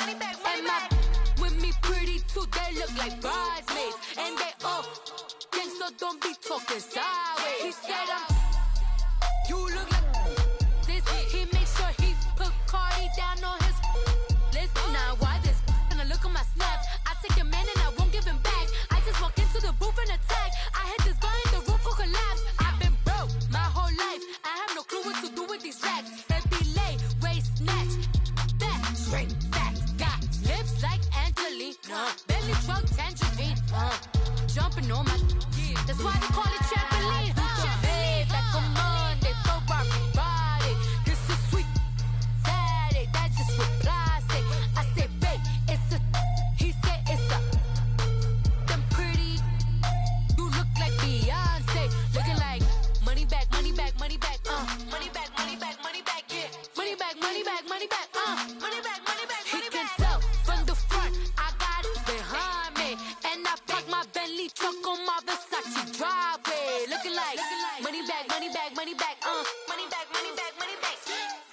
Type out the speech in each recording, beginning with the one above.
And my with me pretty too, they look like bridesmaids. And they all think so, don't be talking sideways. He said you look like this. He makes sure he put Cardi down on his list. Now why this? And I look at my snaps. I take a man and I won't give him back. I just walk into the booth and attack. I hit this button, the roof will collapse. I've been broke my whole life. I have no clue what to do with these racks. Every lay, waist snatch, back, straight back. Got lips like Angelina, belly truck tangerine. Jumping on my, that's why they call it trampoline. Hey, back on Monday, throw body. This is sweet Saturday, that's just what plastic. I say, babe, it's a, he said it's a. Them pretty, you look like Beyonce, looking like money back, money back, money back, money back, money back, money back, yeah, money back, money back, money back, money back, money back. He can tell from the front, I got it behind me, and I park my Bentley truck on my Versace driveway, looking like money back, money back, money back, money back, money back, money back,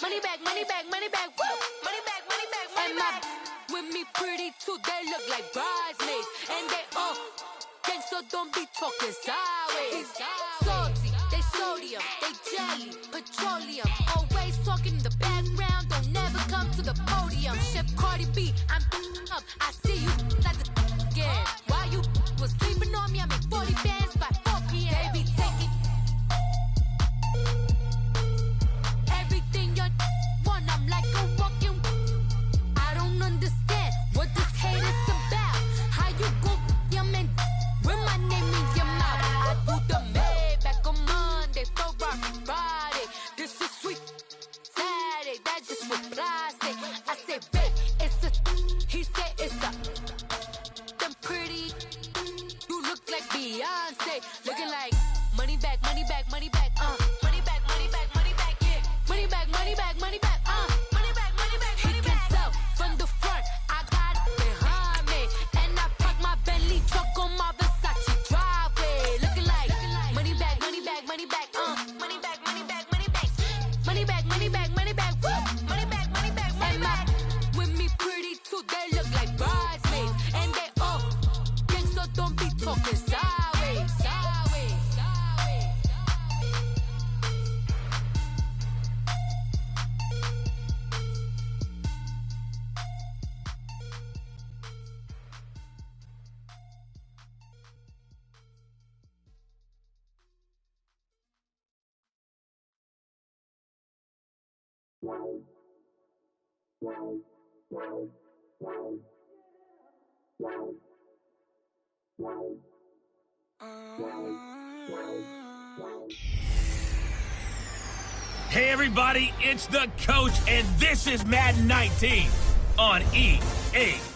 money back, money back, money back, woo, money back, money back, money back. With me pretty too, they look like bridesmaids, and they all think so, don't be talking sideways. Salty, they sodium, they jelly, petroleum, always talking in the background, don't never come to the podium. Chef Cardi B, I'm up, I see you like the again. While you was sleeping on me, I make 40 bands by 4 p.m. Baby, take it. Everything you want, I'm like a walking. I don't understand what this hate is about. How you go, your man, with my name in your mouth. I do the Maybach on Monday, throw Friday. This is sweet Saturday, that's just what plastic. I say, babe, it's a, he said it's a. Them pretty, you look like Beyonce, looking like money back, money back, money back, money back, money back, money back, yeah, money back, money back, money back, money back, money back. He can tell from the front, I got it behind me, and I park my Bentley truck on my Versace driveway, looking like money back, money back, money back, money back, money back, money back, money back, money back, money back, woo, money back, money back, money back. With me pretty too, they look like bridesmaids, and they all think so, don't be talking sideways, sideways, sideways. Hey everybody, it's the coach, and this is Madden 19 on EA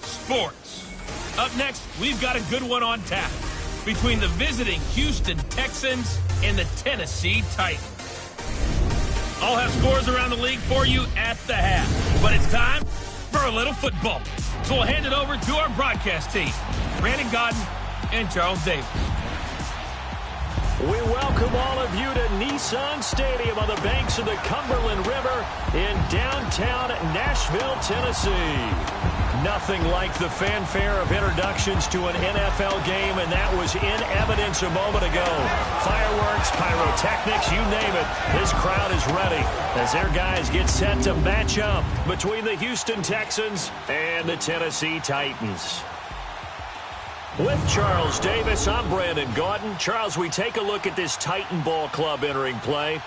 Sports. Up next, we've got a good one on tap between the visiting Houston Texans and the Tennessee Titans. I'll have scores around the league for you at the half, but it's time for a little football. So we'll hand it over to our broadcast team, Brandon Godden and Charles Davis. We welcome all of you to Nissan Stadium on the banks of the Cumberland River in downtown Nashville, Tennessee. Nothing like the fanfare of introductions to an NFL game, and that was in evidence a moment ago. Fireworks, pyrotechnics, you name it. This crowd is ready as their guys get set to match up between the Houston Texans and the Tennessee Titans. With Charles Davis, I'm Brandon Gaudin. Charles, we take a look at this Titan Ball Club entering play.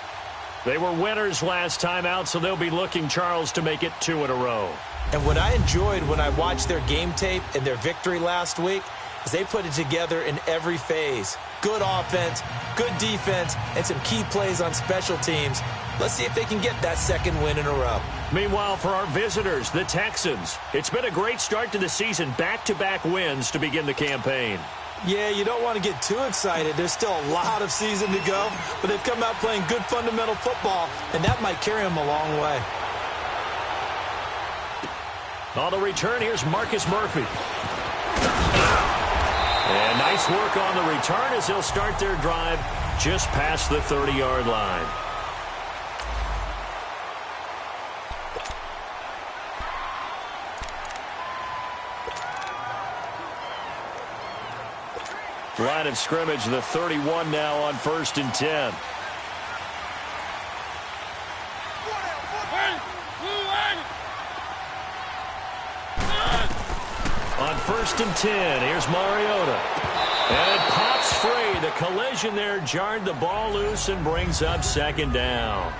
They were winners last time out, so they'll be looking, Charles, to make it 2 in a row. And what I enjoyed when I watched their game tape and their victory last week is they put it together in every phase. Good offense, good defense, and some key plays on special teams. Let's see if they can get that second win in a row. Meanwhile, for our visitors, the Texans, it's been a great start to the season. Back-to-back wins to begin the campaign. Yeah, you don't want to get too excited. There's still a lot of season to go, but they've come out playing good fundamental football, and that might carry them a long way. On the return, here's Marcus Murphy. And nice work on the return as they'll start their drive just past the 30-yard line. Line of scrimmage, the 31 now on 1st and 10. On 1st and 10, here's Mariota. And it pops free. The collision there jarred the ball loose and brings up 2nd down.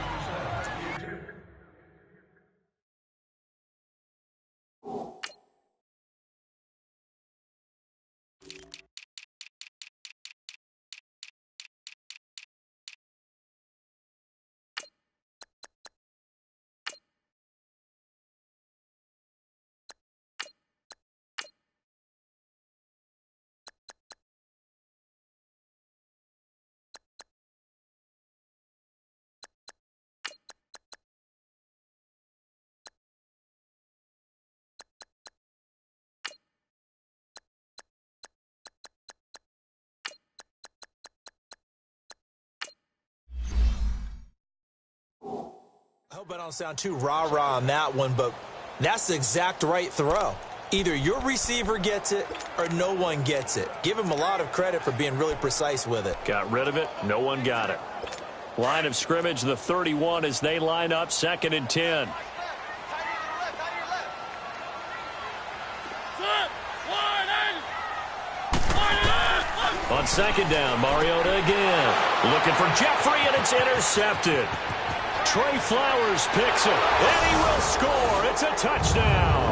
I hope I don't sound too rah-rah on that one, but that's the exact right throw. Either your receiver gets it or no one gets it. Give him a lot of credit for being really precise with it. Got rid of it. No one got it. Line of scrimmage, the 31 as they line up 2nd and 10. On 2nd down, Mariota again. Looking for Jeffrey, and it's intercepted. Trey Flowers picks it, and he will score. It's a touchdown.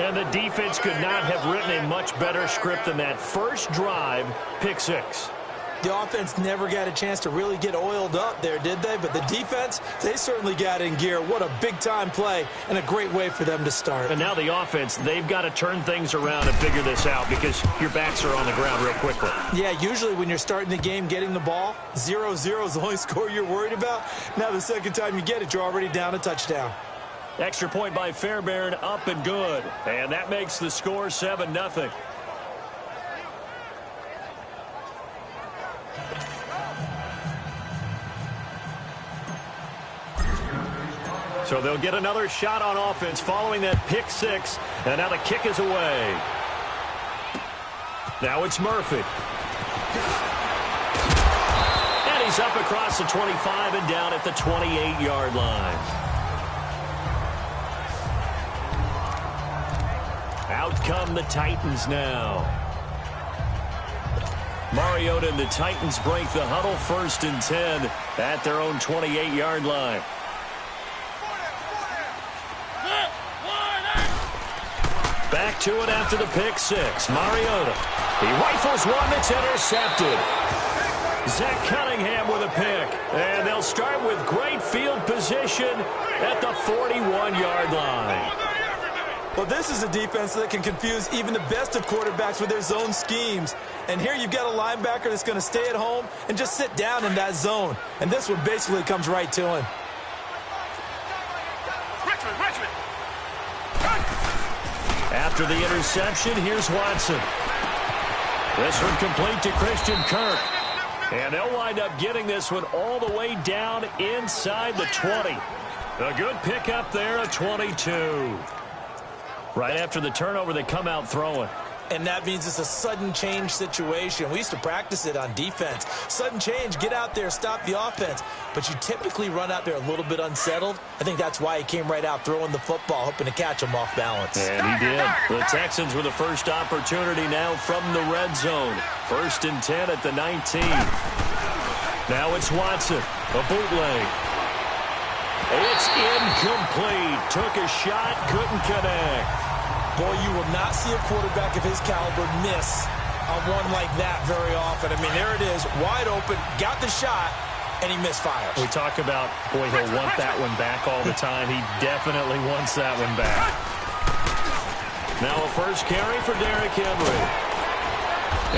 And the defense could not have written a much better script than that first drive, pick 6. The offense never got a chance to really get oiled up there, did they? But the defense, they certainly got in gear. What a big-time play and a great way for them to start. And now the offense, they've got to turn things around and figure this out because your backs are on the ground real quickly. Yeah, usually when you're starting the game getting the ball, 0-0 is the only score you're worried about. Now the second time you get it, you're already down a touchdown. Extra point by Fairbairn, up and good. And that makes the score 7-0. So they'll get another shot on offense following that pick 6. And now the kick is away. Now it's Murphy. And he's up across the 25 and down at the 28-yard line. Out come the Titans now. Mariota and the Titans break the huddle, 1st and 10 at their own 28-yard line. Back to it after the pick 6. Mariota. He rifles one that's intercepted. Zach Cunningham with a pick. And they'll start with great field position at the 41-yard line. Well, this is a defense that can confuse even the best of quarterbacks with their zone schemes. And here you've got a linebacker that's going to stay at home and just sit down in that zone. And this one basically comes right to him. After the interception, here's Watson. This one complete to Christian Kirk. And they'll wind up getting this one all the way down inside the 20. A good pickup there, a 22. Right after the turnover, they come out throwing. And that means it's a sudden change situation. We used to practice it on defense. Sudden change, get out there, stop the offense. But you typically run out there a little bit unsettled. I think that's why he came right out throwing the football, hoping to catch him off balance. And he did. The Texans with the first opportunity now from the red zone. 1st and 10 at the 19. Now it's Watson, a bootleg. It's incomplete. Took a shot, couldn't connect. Boy, you will not see a quarterback of his caliber miss on one like that very often. I mean, there it is, wide open, got the shot, and he misfires. We talk about, boy, he'll want that one back all the time. He definitely wants that one back. Now a first carry for Derrick Henry.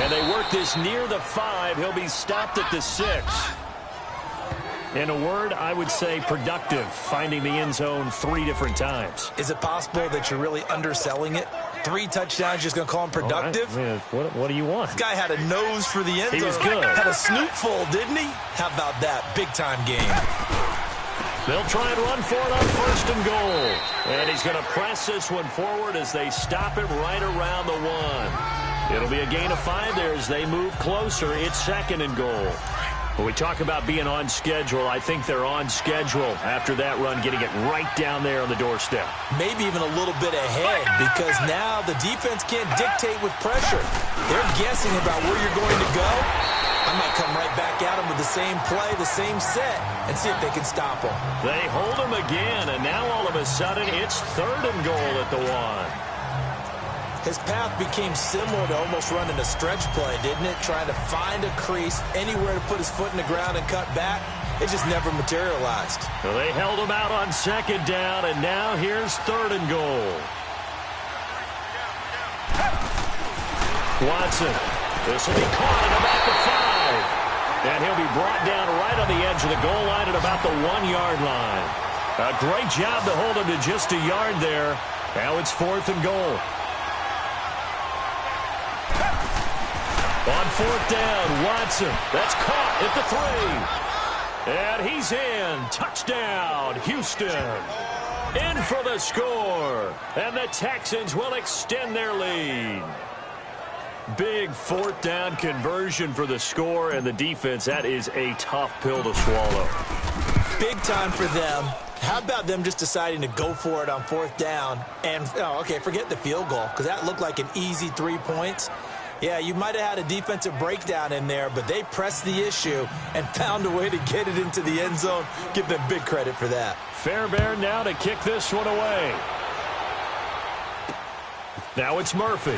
And they work this near the 5. He'll be stopped at the 6. In a word, I would say productive, finding the end zone 3 different times. Is it possible that you're really underselling it? 3 touchdowns, just going to call him productive? Right. What do you want? This guy had a nose for the end zone. He was good. Had a snoot full, didn't he? How about that? Big-time game. They'll try and run for it on 1st and goal. And he's going to press this one forward as they stop him right around the 1. It'll be a gain of 5 there as they move closer. It's 2nd and goal. When we talk about being on schedule, I think they're on schedule after that run, getting it right down there on the doorstep. Maybe even a little bit ahead, because now the defense can't dictate with pressure. They're guessing about where you're going to go. I might come right back at them with the same play, the same set, and see if they can stop them. They hold them again, and now all of a sudden it's 3rd and goal at the 1. His path became similar to almost running a stretch play, didn't it? Trying to find a crease, anywhere to put his foot in the ground and cut back. It just never materialized. Well, they held him out on 2nd down, and now here's 3rd and goal. Watson. This will be caught at about the 5. And he'll be brought down right on the edge of the goal line at about the 1-yard line. A great job to hold him to just a yard there. Now it's 4th and goal. On 4th down, Watson. That's caught at the 3. And he's in. Touchdown, Houston. In for the score. And the Texans will extend their lead. Big 4th down conversion for the score, and the defense, that is a tough pill to swallow. Big time for them. How about them just deciding to go for it on 4th down? And, okay, forget the field goal, because that looked like an easy 3 points. Yeah, you might have had a defensive breakdown in there, but they pressed the issue and found a way to get it into the end zone. Give them big credit for that. Fairbairn now to kick this one away. Now it's Murphy.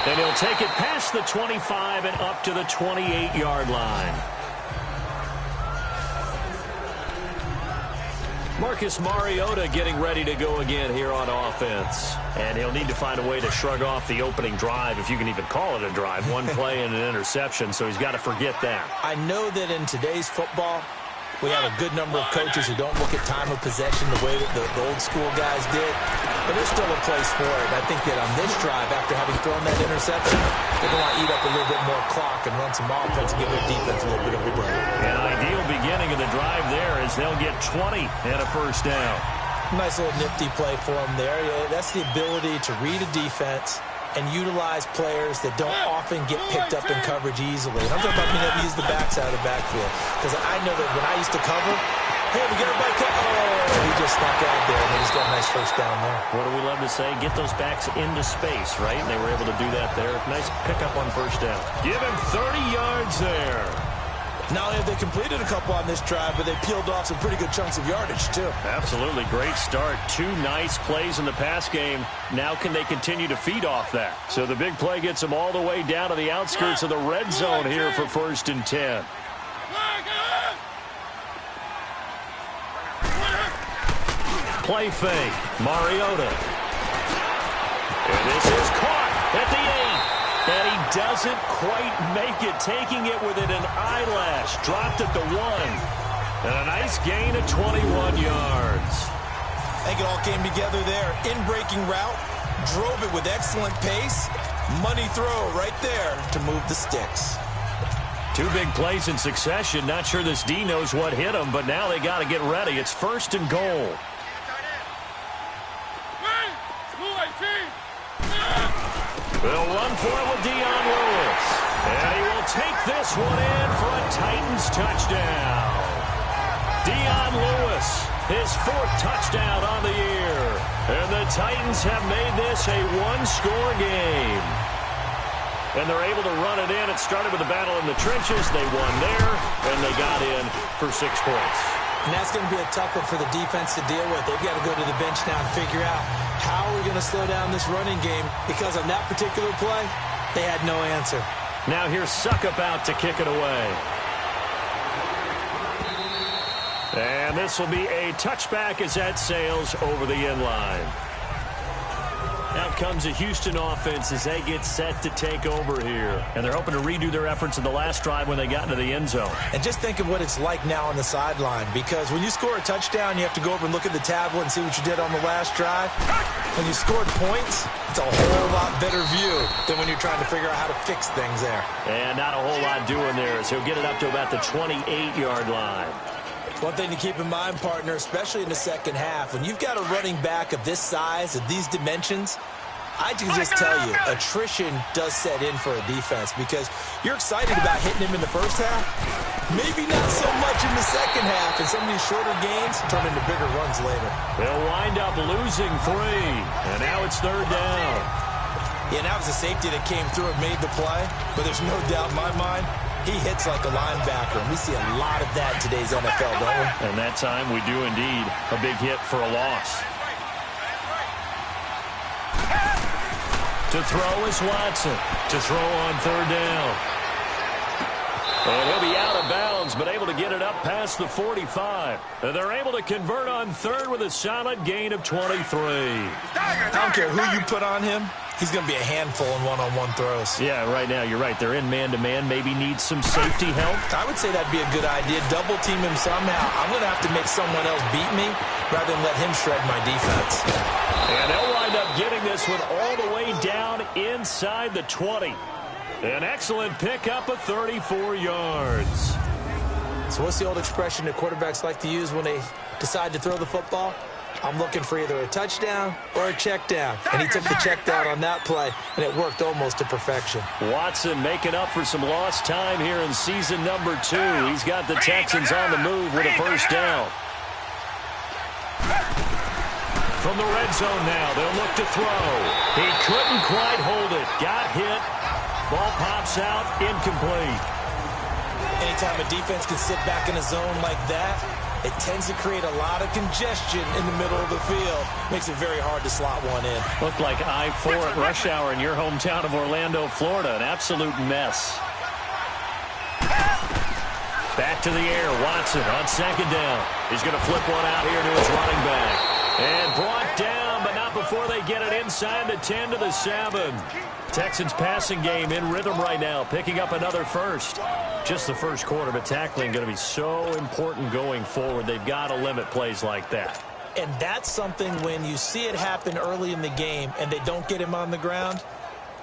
And he'll take it past the 25 and up to the 28-yard line. Marcus Mariota getting ready to go again here on offense. And he'll need to find a way to shrug off the opening drive, if you can even call it a drive. One play and an interception, so he's got to forget that. I know that in today's football, we have a good number of coaches who don't look at time of possession the way that the old school guys did. But there's still a place for it. And I think that on this drive, after having thrown that interception, they're going to eat up a little bit more clock and run some offense and give their defense a little bit of a break. An ideal beginning of the drive there is they'll get 20 and a 1st down. Nice little nifty play for them there. That's the ability to read a defense and utilize players that don't often get picked up in coverage easily. And I'm talking about being able to use the backside of the backfield. Because I know that when I used to cover, hey, we get everybody cut. Oh, he just snuck out there, and he's got a nice 1st down there. What do we love to say? Get those backs into space, right? And they were able to do that there. Nice pickup on 1st down. Give him 30 yards there. Not only have they completed a couple on this drive, but they peeled off some pretty good chunks of yardage, too. Absolutely. Great start. 2 nice plays in the pass game. Now can they continue to feed off that? So the big play gets them all the way down to the outskirts of the red zone here for 1st and 10. Play fake. Mariota. And this is caught at the 8. And he doesn't quite make it, taking it within an eyelash. Dropped at the 1. And a nice gain of 21 yards. I think it all came together there. In-breaking route, drove it with excellent pace. Money throw right there to move the sticks. 2 big plays in succession. Not sure this D knows what hit him, but now they got to get ready. It's 1st and goal. They'll run for it with Dion Lewis. And he will take this one in for a Titans touchdown. Dion Lewis, his 4th touchdown on the year. And the Titans have made this a 1-score game. And they're able to run it in. It started with a battle in the trenches. They won there, and they got in for 6 points. And that's going to be a tough one for the defense to deal with. They've got to go to the bench now and figure out how are we going to slow down this running game, because on that particular play, they had no answer. Now here's Suckup out to kick it away. And this will be a touchback as that sails over the end line. Out comes a Houston offense as they get set to take over here. And they're hoping to redo their efforts in the last drive when they got into the end zone. And just think of what it's like now on the sideline, because when you score a touchdown, you have to go over and look at the tablet and see what you did on the last drive. When you scored points, it's a whole lot better view than when you're trying to figure out how to fix things there. And not a whole lot doing there, so he'll get it up to about the 28-yard line. One thing to keep in mind, partner, especially in the second half, when you've got a running back of this size, of these dimensions, I can just tell you, attrition does set in for a defense because you're excited about hitting him in the first half. Maybe not so much in the second half, and some of these shorter gains turn into bigger runs later. They'll wind up losing 3, and now it's third down. Yeah, and that was a safety that came through and made the play, but there's no doubt in my mind, he hits like a linebacker, and we see a lot of that in today's NFL, don't we? And that time we do indeed. A big hit for a loss. To throw is Watson. To throw on third down. And he'll be out of bounds, but able to get it up past the 45. And they're able to convert on third with a solid gain of 23. I don't care who you put on him. He's going to be a handful in one-on-one throws. Yeah, right now, you're right. They're in man-to-man. Maybe need some safety help. I would say that'd be a good idea. Double team him somehow. I'm going to have to make someone else beat me rather than let him shred my defense. And they'll wind up getting this one all the way down inside the 20. An excellent pickup of 34 yards. So what's the old expression that quarterbacks like to use when they decide to throw the football? I'm looking for either a touchdown or a check down. And he took the check down on that play, and it worked almost to perfection. Watson making up for some lost time here in season number 2. He's got the Texans on the move with a first down. From the red zone now, they'll look to throw. He couldn't quite hold it. Got hit. Ball pops out, incomplete. Anytime a defense can sit back in a zone like that, it tends to create a lot of congestion in the middle of the field. Makes it very hard to slot one in. Looked like I-4 at rush hour in your hometown of Orlando, Florida. An absolute mess. Back to the air. Watson on second down. He's going to flip one out here to his running back. And brought down, but not before they get it inside the 10 to the 7. Texans passing game in rhythm right now, picking up another first. Just the first quarter, but tackling going to be so important going forward. They've got to limit plays like that. And that's something when you see it happen early in the game and they don't get him on the ground,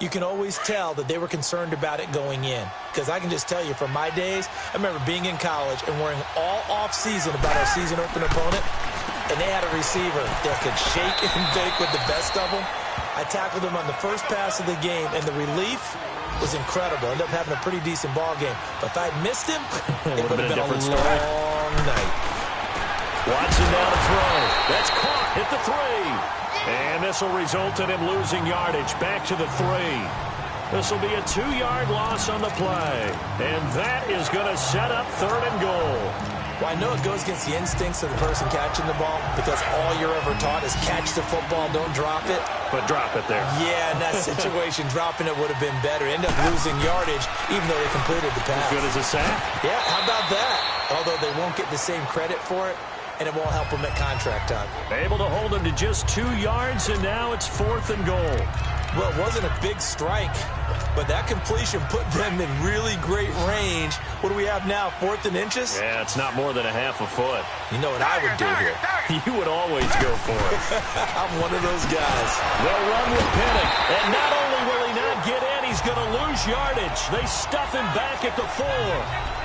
you can always tell that they were concerned about it going in. Because I can just tell you from my days, I remember being in college and worrying all off-season about our season opener opponent, and they had a receiver that could shake and bake with the best of them. I tackled him on the first pass of the game, and the relief was incredible. Ended up having a pretty decent ball game. But if I had missed him, it would have been a long night. Watson now to throw. That's caught. Hit the 3. And this will result in him losing yardage. Back to the 3. This will be a 2-yard loss on the play. And that is going to set up third and goal. Well, I know it goes against the instincts of the person catching the ball because all you're ever taught is catch the football, don't drop it. But drop it there. Yeah, in that situation, dropping it would have been better. End up losing yardage even though they completed the pass. As good as a sack. Yeah, how about that? Although they won't get the same credit for it, and it won't help them at contract time. Able to hold him to just 2 yards, and now it's fourth and goal. Well, it wasn't a big strike, but that completion put them in really great range. What do we have now, 4th and inches? Yeah, it's not more than a half a foot. You know what I would do here? You would always go for it. I'm one of those guys. They'll run with Pennick, and not only will he not get in, he's going to lose yardage. They stuff him back at the 4.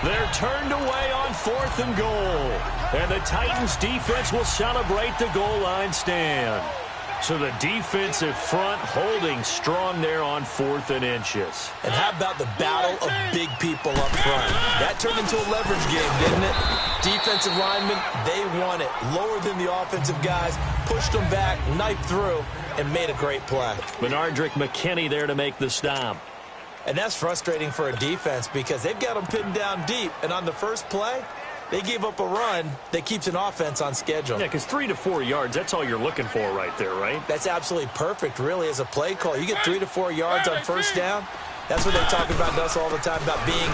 They're turned away on 4th and goal. And the Titans defense will celebrate the goal line stand. So the defensive front holding strong there on 4th and inches. And how about the battle of big people up front? That turned into a leverage game, didn't it? Defensive linemen, they won it. Lower than the offensive guys, pushed them back, knifed through, and made a great play. Benardrick McKinney there to make the stop. And that's frustrating for a defense because they've got them pinned down deep. And on the first play, they gave up a run that keeps an offense on schedule. Yeah, because 3 to 4 yards, that's all you're looking for right there, right? That's absolutely perfect, really, as a play call. You get 3 to 4 yards on first down. That's what they talk about to us all the time, about being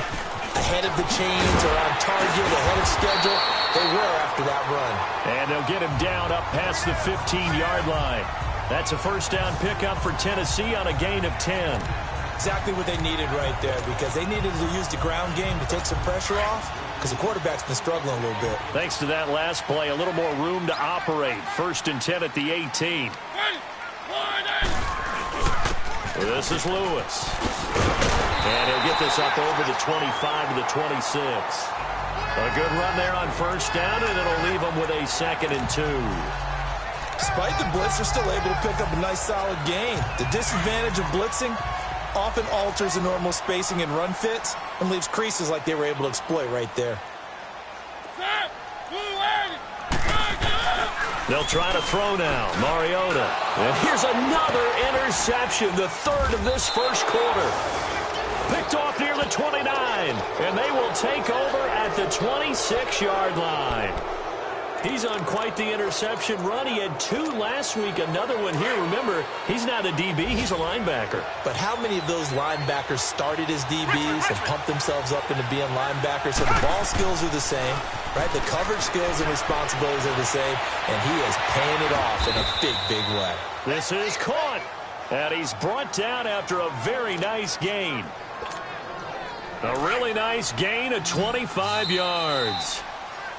ahead of the chains or on target, ahead of schedule. They were after that run. And they'll get him down up past the 15-yard line. That's a first down pickup for Tennessee on a gain of 10. Exactly what they needed right there, because they needed to use the ground game to take some pressure off, because the quarterback's been struggling a little bit. Thanks to that last play, a little more room to operate. 1st and 10 at the 18. This is Lewis. And he'll get this up over the 25 to the 26. A good run there on first down, and it'll leave them with a 2nd and 2. Despite the blitz, they're still able to pick up a nice, solid gain. The disadvantage of blitzing often alters the normal spacing and run fits and leaves creases like they were able to exploit right there. They'll try to throw now. Mariota. And here's another interception, the 3rd of this first quarter. Picked off near the 29, and they will take over at the 26-yard line. He's on quite the interception run. He had 2 last week, another one here. Remember, he's not a DB, he's a linebacker. But how many of those linebackers started as DBs and pumped themselves up into being linebackers? So the ball skills are the same, right? The coverage skills and responsibilities are the same, and he is paying it off in a big, big way. This is caught, and he's brought down after a very nice gain. A really nice gain of 25 yards.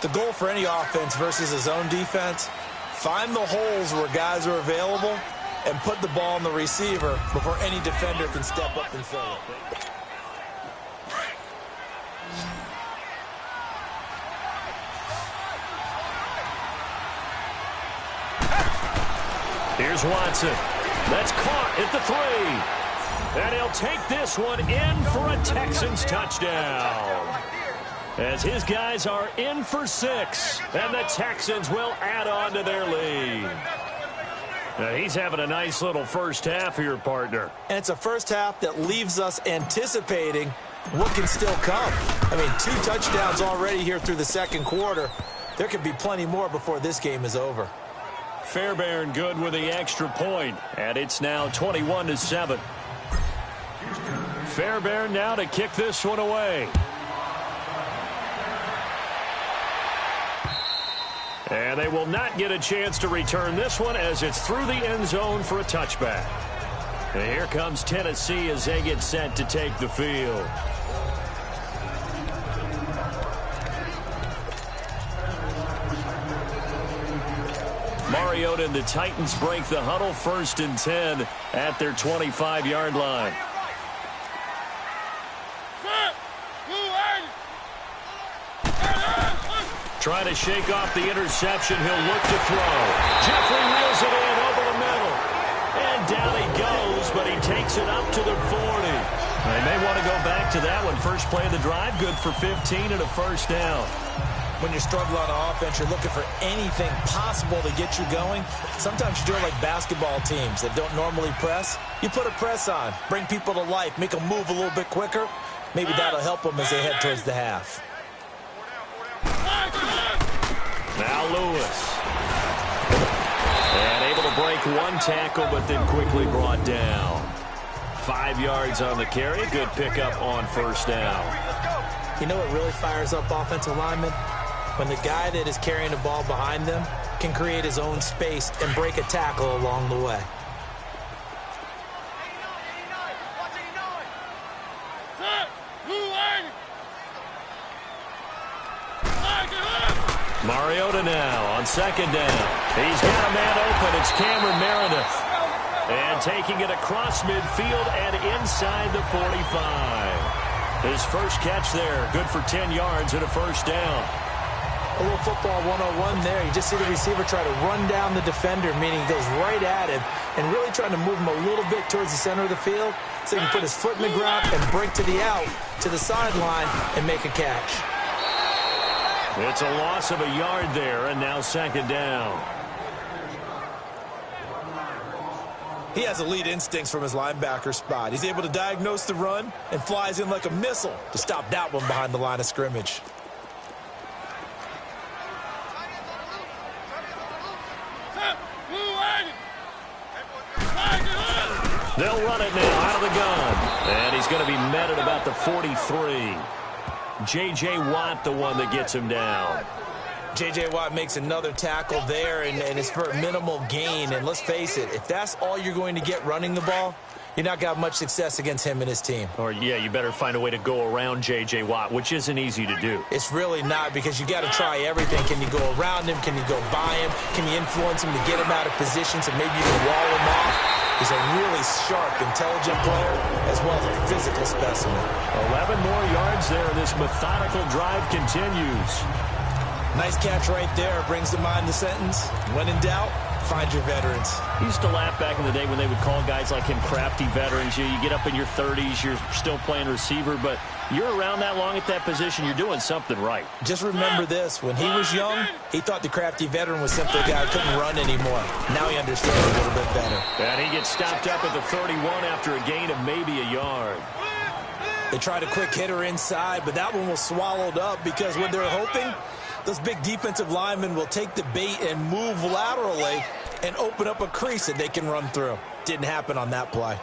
The goal for any offense versus a zone defense, find the holes where guys are available and put the ball on the receiver before any defender can step up and fill it. Here's Watson. That's caught at the 3. And he'll take this one in for a Texans touchdown. As his guys are in for 6, and the Texans will add on to their lead. Now he's having a nice little first half here, partner. And it's a first half that leaves us anticipating what can still come. I mean, 2 touchdowns already here through the second quarter. There could be plenty more before this game is over. Fairbairn good with the extra point, and it's now 21-7. Fairbairn now to kick this one away. And they will not get a chance to return this one as it's through the end zone for a touchback. And here comes Tennessee as they get set to take the field. Mariota and the Titans break the huddle, 1st and 10 at their 25-yard line. Trying to shake off the interception. He'll look to throw. Jeffrey wheels it in over the middle. And down he goes, but he takes it up to the 40. They may want to go back to that one. First play of the drive, good for 15 and a first down. When you're struggling on offense, you're looking for anything possible to get you going. Sometimes you're doing like basketball teams that don't normally press. You put a press on, bring people to life, make them move a little bit quicker. Maybe that'll help them as they head towards the half. Now Lewis. And able to break 1 tackle, but then quickly brought down. 5 yards on the carry. Good pickup on first down. You know what really fires up offensive linemen? When the guy that is carrying the ball behind them can create his own space and break a tackle along the way. Mariota now on 2nd down. He's got a man open. It's Cameron Meredith. And taking it across midfield and inside the 45. His first catch there. Good for 10 yards and a first down. A little football 101 there. You just see the receiver try to run down the defender, meaning he goes right at him and really trying to move him a little bit towards the center of the field so he can put his foot in the ground and break to the out, to the sideline, and make a catch. It's a loss of a yard there, and now 2nd down. He has elite instincts from his linebacker spot. He's able to diagnose the run and flies in like a missile to stop that one behind the line of scrimmage. They'll run it now out of the gun. And he's going to be met at about the 43. J.J. Watt, the one that gets him down. J.J. Watt makes another tackle there, and it's for a minimal gain. And let's face it, if that's all you're going to get running the ball, you're not going to have much success against him and his team. Or, yeah, you better find a way to go around J.J. Watt, which isn't easy to do. It's really not, because you got to try everything. Can you go around him? Can you go by him? Can you influence him to get him out of position so maybe you can wall him off? He's a really sharp, intelligent player, as well as a physical specimen. 11 more yards there. This methodical drive continues. Nice catch right there. Brings to mind the sentence, when in doubt, find your veterans. I used to laugh back in the day when they would call guys like him crafty veterans. You get up in your 30s, you're still playing receiver, but you're around that long at that position, you're doing something right. Just remember this. When he was young, he thought the crafty veteran was simply a guy who couldn't run anymore. Now he understands a little bit better. And he gets stopped up at the 31 after a gain of maybe a yard. They tried a quick hitter inside, but that one was swallowed up because what they're hoping, those big defensive linemen will take the bait and move laterally and open up a crease that they can run through. Didn't happen on that play.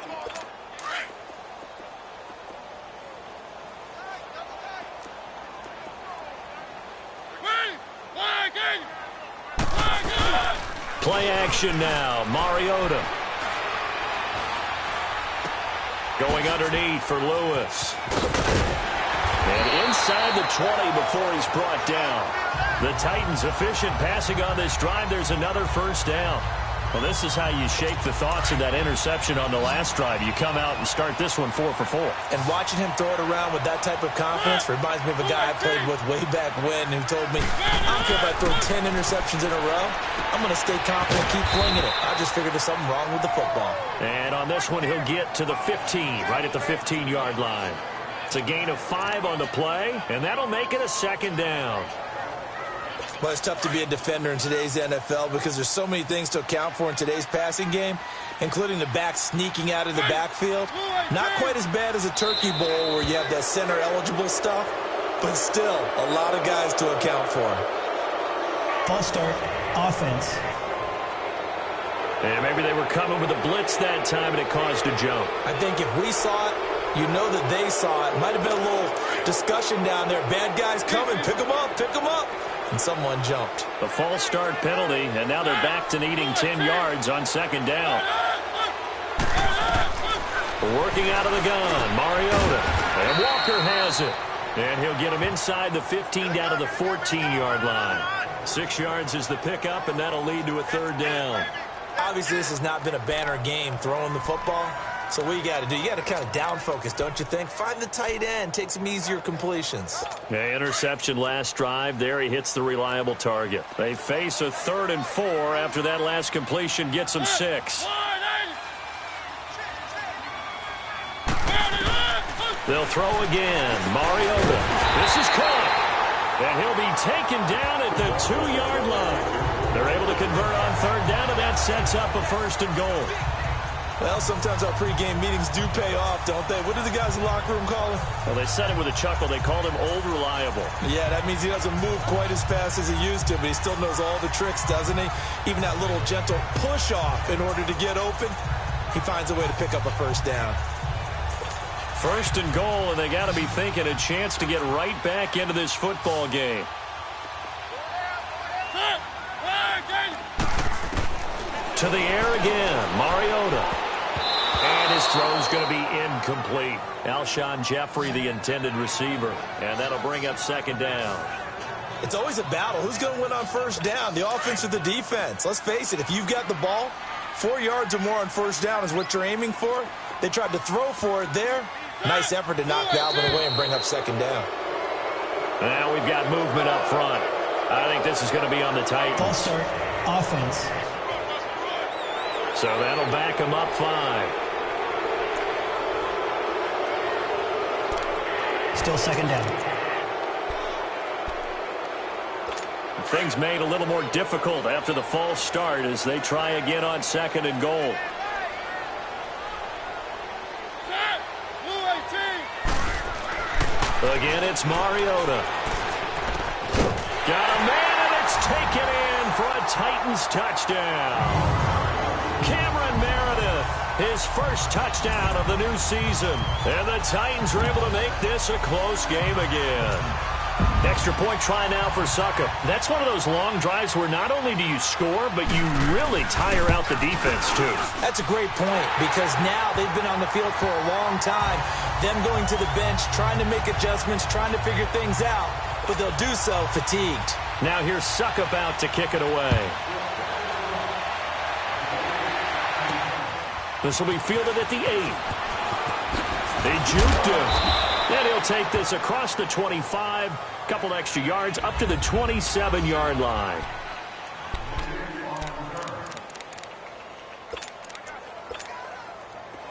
Play action now. Mariota. Going underneath for Lewis. And inside the 20 before he's brought down. The Titans efficient passing on this drive. There's another first down. Well, this is how you shake the thoughts of that interception on the last drive. You come out and start this one 4 for 4. And watching him throw it around with that type of confidence reminds me of a guy I played with way back when who told me, I don't care if I throw 10 interceptions in a row. I'm going to stay confident, keep flinging it. I just figured there's something wrong with the football. And on this one, he'll get to the 15, right at the 15-yard line. It's a gain of 5 on the play, and that'll make it a second down. Well, it's tough to be a defender in today's NFL because there's so many things to account for in today's passing game, including the back sneaking out of the backfield. Not quite as bad as a turkey bowl where you have that center-eligible stuff, but still a lot of guys to account for. False start, offense. And maybe they were coming with a blitz that time, and it caused a jump. I think if we saw it, you know that they saw it. Might have been a little discussion down there. Bad guys coming. Pick them up. Pick them up. And someone jumped. A false start penalty, and now they're back to needing 10 yards on second down. Working out of the gun, Mariota. And Walker has it. And he'll get him inside the 15 down to the 14-yard line. 6 yards is the pickup, and that'll lead to a third down. Obviously, this has not been a banner game throwing the football. So what you got to do, you got to kind of down focus, don't you think? Find the tight end, take some easier completions. Yeah, interception last drive. There he hits the reliable target. They face a 3rd and 4 after that last completion gets them 6. They'll throw again. Mariota. This is caught. And he'll be taken down at the 2-yard line. They're able to convert on 3rd down, and that sets up a 1st and goal. Well, sometimes our pregame meetings do pay off, don't they? What do the guys in the locker room call him? Well, they said it with a chuckle. They called him Old Reliable. Yeah, that means he doesn't move quite as fast as he used to, but he still knows all the tricks, doesn't he? Even that little gentle push-off in order to get open, he finds a way to pick up a 1st down. 1st and goal, and they got to be thinking a chance to get right back into this football game. To the air again, Mariota. And his throw's going to be incomplete. Alshon Jeffrey, the intended receiver. And that'll bring up 2nd down. It's always a battle. Who's going to win on 1st down, the offense or the defense? Let's face it, if you've got the ball, 4 yards or more on 1st down is what you're aiming for. They tried to throw for it there. Nice effort to knock that one away and bring up 2nd down. Now we've got movement up front. I think this is going to be on the Titans. False start, offense. So that'll back them up 5. Still 2nd down. Things made a little more difficult after the false start as they try again on 2nd and goal. Again, it's Mariota. Got a man, and it's taken in for a Titans touchdown. Cameron Meredith, his first touchdown of the new season. And the Titans are able to make this a close game again. Extra point try now for Suckup. That's one of those long drives where not only do you score, but you really tire out the defense, too. That's a great point because now they've been on the field for a long time. Them going to the bench, trying to make adjustments, trying to figure things out, but they'll do so fatigued. Now here's Suckup out to kick it away. This will be fielded at the 8. They juked him. And he'll take this across the 25, couple extra yards up to the 27-yard line.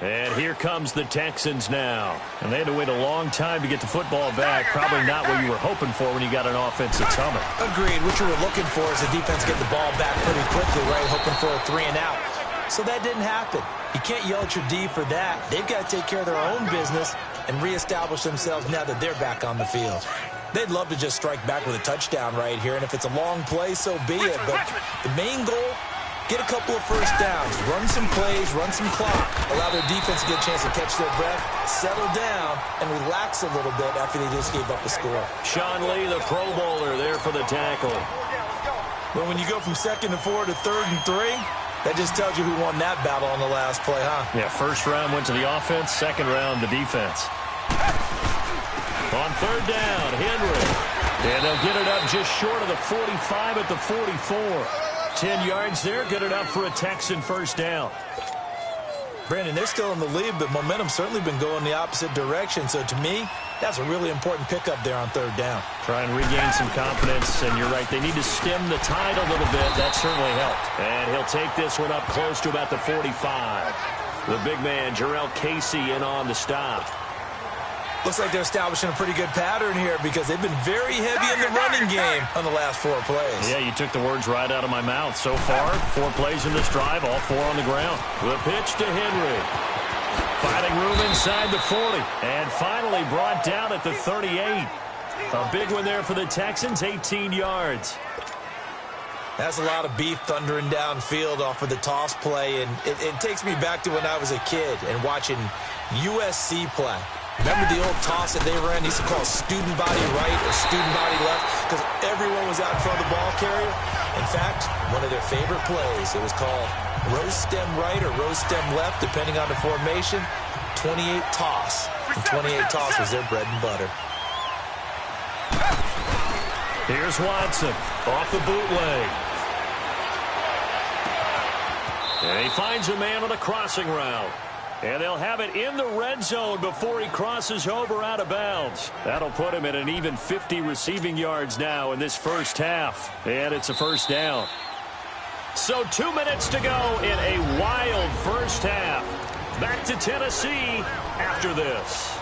And here comes the Texans now. And they had to wait a long time to get the football back. Probably not what you were hoping for when you got an offense that's humming. Agreed. What you were looking for is the defense get the ball back pretty quickly, right? Hoping for a 3 and out. So that didn't happen. You can't yell at your D for that. They've got to take care of their own business and reestablish themselves now that they're back on the field. They'd love to just strike back with a touchdown right here, and if it's a long play, so be it. But the main goal, get a couple of first downs, run some plays, run some clock, allow their defense to get a chance to catch their breath, settle down, and relax a little bit after they just gave up a score. Sean Lee, the Pro Bowler, there for the tackle. Well, when you go from 2nd and 4 to 3rd and 3, that just tells you who won that battle on the last play, huh? Yeah, first round went to the offense, second round the defense. On 3rd down, Henry. And they'll get it up just short of the 45 at the 44. 10 yards there, good enough for a Texan first down. Brandon, they're still in the lead, but momentum's certainly been going the opposite direction. So to me, that's a really important pickup there on 3rd down. Try and regain some confidence, and you're right, they need to stem the tide a little bit. That certainly helped. And he'll take this one up close to about the 45. The big man, Jarrell Casey, in on the stop. Looks like they're establishing a pretty good pattern here because they've been very heavy in the running game on the last 4 plays. Yeah, you took the words right out of my mouth. So far, 4 plays in this drive, all 4 on the ground. The pitch to Henry. Finding room inside the 40. And finally brought down at the 38. A big one there for the Texans, 18 yards. That's a lot of beef thundering downfield off of the toss play. And it takes me back to when I was a kid and watching USC play. Remember the old toss that they ran? They used to call student body right or student body left because everyone was out in front of the ball carrier. In fact, one of their favorite plays, it was called rose stem right or rose stem left, depending on the formation. 28 toss. And 28 toss was their bread and butter. Here's Watson off the bootleg. And he finds a man on a crossing route. And they'll have it in the red zone before he crosses over out of bounds. That'll put him at an even 50 receiving yards now in this first half. And it's a first down. So 2 minutes to go in a wild first half. Back to Tennessee after this.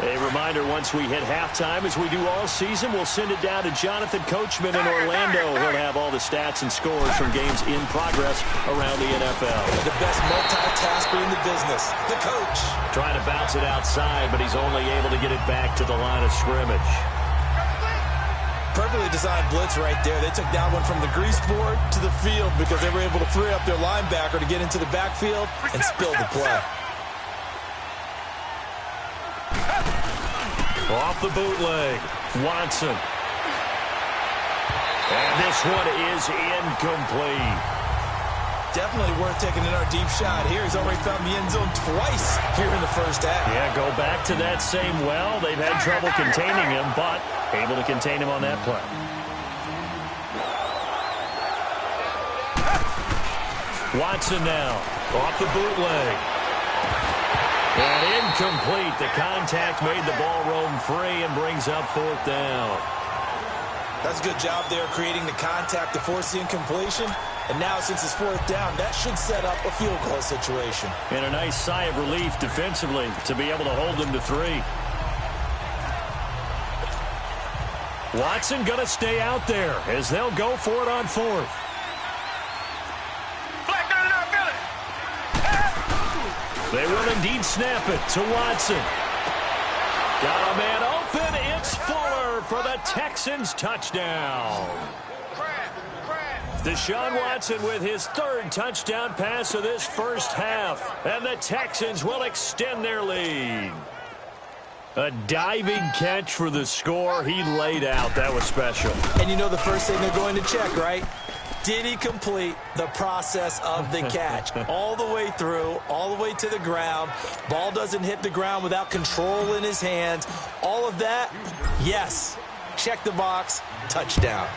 A reminder, once we hit halftime, as we do all season, we'll send it down to Jonathan Coachman in Orlando. He'll have all the stats and scores from games in progress around the NFL. The best multitasker in the business, the coach. Trying to bounce it outside, but he's only able to get it back to the line of scrimmage. Perfectly designed blitz right there. They took that one from the grease board to the field because they were able to free up their linebacker to get into the backfield and spill the play. Off the bootleg, Watson. And this one is incomplete. Definitely worth taking in our deep shot here. He's already found the end zone twice here in the first half. Yeah, go back to that same well. They've had trouble containing him, but able to contain him on that play. Watson now, off the bootleg. And incomplete. The contact made the ball roam free and brings up 4th down. That's a good job there creating the contact to force the incompletion. And now since it's 4th down, that should set up a field goal situation. And a nice sigh of relief defensively to be able to hold them to 3. Watson going to stay out there as they'll go for it on 4th. They will indeed snap it to Watson. Got a man open. It's Fuller for the Texans touchdown. Deshaun Watson with his 3rd touchdown pass of this first half. And the Texans will extend their lead. A diving catch for the score. He laid out. That was special. And you know the first thing they're going to check, right? Did he complete the process of the catch? All the way through, all the way to the ground. Ball doesn't hit the ground without control in his hands. All of that, yes. Check the box, touchdown.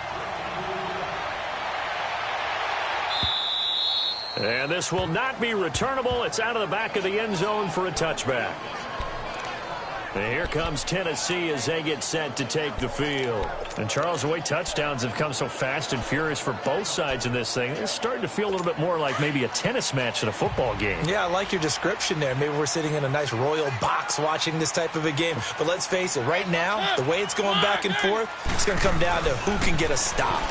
And this will not be returnable. It's out of the back of the end zone for a touchback. And here comes Tennessee as they get set to take the field. And, Charles, the way touchdowns have come so fast and furious for both sides in this thing, it's starting to feel a little bit more like maybe a tennis match than a football game. Yeah, I like your description there. Maybe we're sitting in a nice royal box watching this type of a game. But let's face it, right now, the way it's going back and forth, it's going to come down to who can get a stop.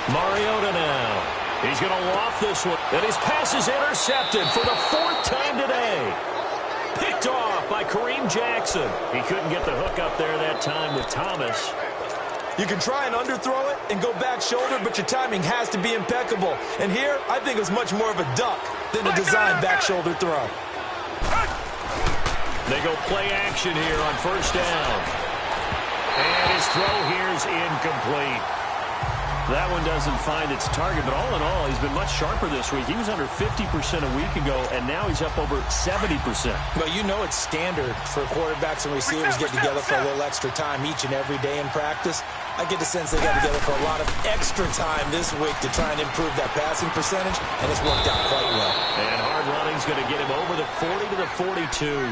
Mariota now. He's going to loft this one. And his pass is intercepted for the 4th time today. Picked off by Kareem Jackson. He couldn't get the hook up there that time with Thomas. You can try and underthrow it and go back shoulder, but your timing has to be impeccable. And here, I think it was much more of a duck than a designed back shoulder throw. They go play action here on first down. And his throw here is incomplete. That one doesn't find its target, but all in all, he's been much sharper this week. He was under 50% a week ago, and now he's up over 70%. Well, you know it's standard for quarterbacks and receivers get together for a little extra time each and every day in practice. I get the sense they got together for a lot of extra time this week to try and improve that passing percentage, and it's worked out quite well. And hard running's going to get him over the 40 to the 42.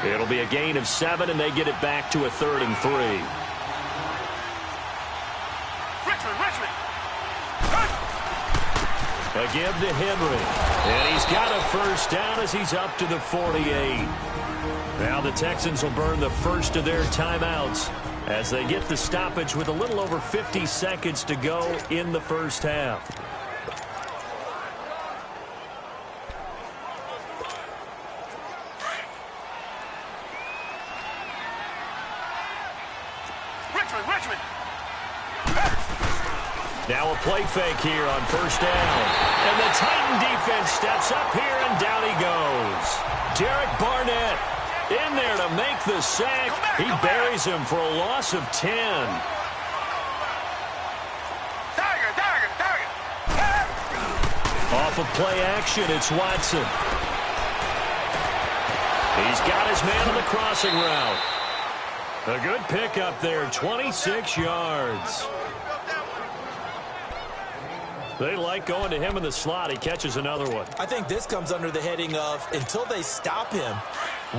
It'll be a gain of 7, and they get it back to a 3rd and 3. A give to Henry. And he's got a first down as he's up to the 48. Now the Texans will burn the first of their timeouts as they get the stoppage with a little over 50 seconds to go in the first half. Richmond. Now a play fake here on first down. And the Titan defense steps up here, and down he goes. Derek Barnett in there to make the sack. He buries him for a loss of 10. Tiger. Off of play action, it's Watson. He's got his man on the crossing route. A good pickup there, 26 yards. They like going to him in the slot. He catches another one. I think this comes under the heading of, until they stop him,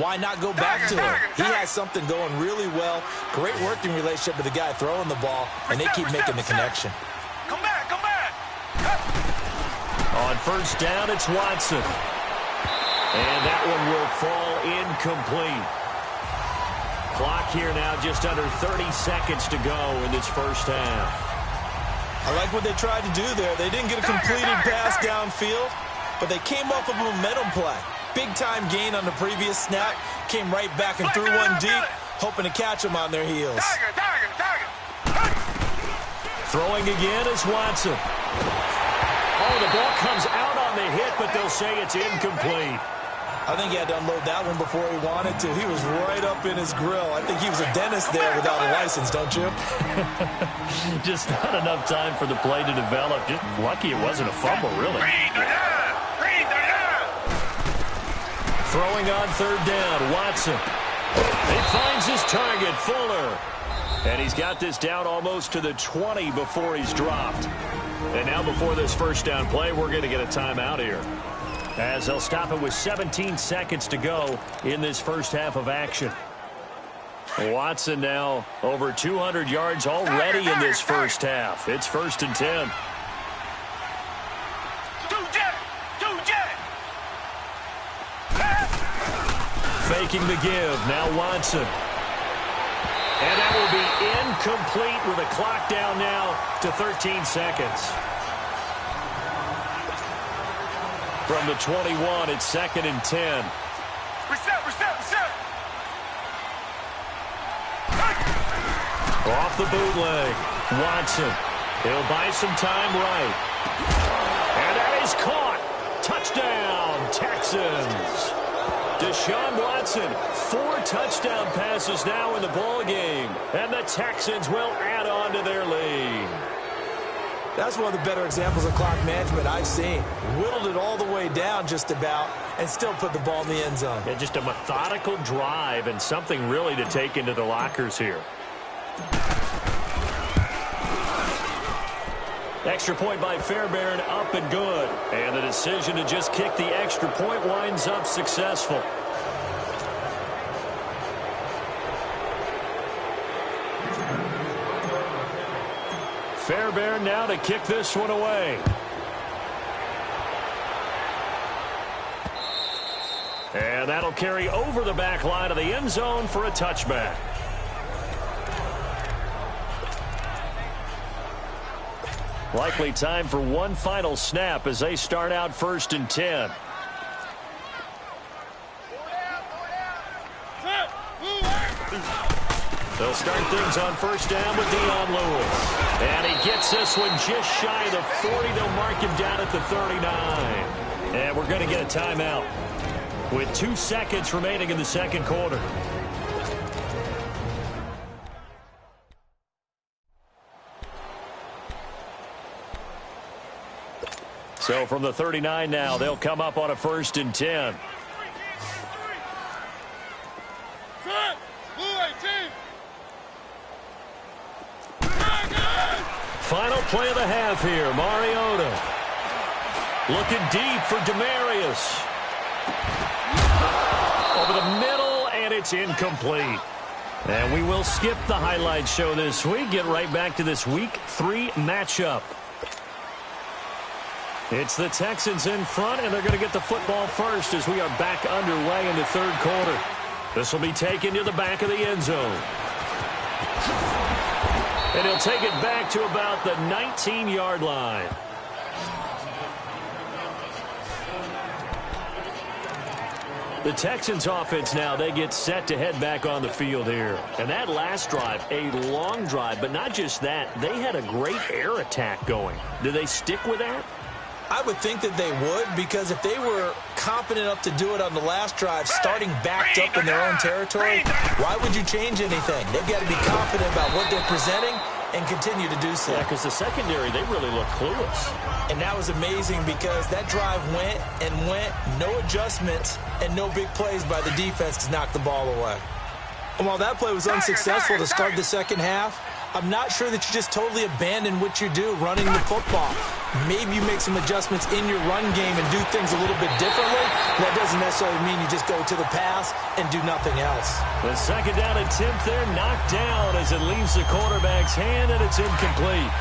why not go back to him? He has something going really well. Great working relationship with the guy throwing the ball, and they keep making the connection. Come back. On first down, it's Watson. And that one will fall incomplete. Clock here now just under 30 seconds to go in this first half. I like what they tried to do there. They didn't get a completed pass downfield, but they came off of a momentum play. Big-time gain on the previous snap. Came right back and threw one deep, hoping to catch them on their heels. Throwing again is Watson. Oh, the ball comes out on the hit, but they'll say it's incomplete. I think he had to unload that one before he wanted to. He was right up in his grill. I think he was a dentist there without a license, don't you? Just not enough time for the play to develop. Just lucky it wasn't a fumble, really. Throwing on third down, Watson. He finds his target, Fuller. And he's got this down almost to the 20 before he's dropped. And now before this first down play, we're going to get a timeout here, as they'll stop it with 17 seconds to go in this first half of action. Watson now over 200 yards already in this first half. It's 1st and 10. Faking the give. Now Watson. And that will be incomplete with a clock down now to 13 seconds. From the 21, it's 2nd and 10. Reset. Off the bootleg. Watson. He'll buy some time right. And that is caught. Touchdown, Texans. Deshaun Watson, 4 touchdown passes now in the ball game, and the Texans will add on to their lead. That's one of the better examples of clock management I've seen. Whittled it all the way down just about and still put the ball in the end zone. Yeah, just a methodical drive and something really to take into the lockers here. Extra point by Fairbairn, up and good. And the decision to just kick the extra point winds up successful. Fairbairn now to kick this one away. And that'll carry over the back line of the end zone for a touchback. Likely time for one final snap as they start out 1st and 10. They'll start things on 1st down with Dion Lewis. And he gets this one just shy of the 40. They'll mark him down at the 39. And we're going to get a timeout with 2 seconds remaining in the second quarter. So from the 39 now, they'll come up on a 1st and 10. Final play of the half here. Mariota looking deep for Demarius. Over the middle, and it's incomplete. And we will skip the highlight show this week. Get right back to this Week 3 matchup. It's the Texans in front, and they're going to get the football first as we are back underway in the third quarter. This will be taken to the back of the end zone. And he'll take it back to about the 19-yard line. The Texans offense now, they get set to head back on the field here. And that last drive, a long drive, but not just that. They had a great air attack going. Do they stick with that? I would think that they would, because if they were confident enough to do it on the last drive, starting backed up in their own territory, why would you change anything? They've got to be confident about what they're presenting and continue to do so. Yeah, because the secondary, they really look clueless. And that was amazing because that drive went and went, no adjustments, and no big plays by the defense to knock the ball away. And while that play was unsuccessful to start the second half, I'm not sure that you just totally abandon what you do running the football. Maybe you make some adjustments in your run game and do things a little bit differently. That doesn't necessarily mean you just go to the pass and do nothing else. The second down attempt there knocked down as it leaves the quarterback's hand, and it's incomplete.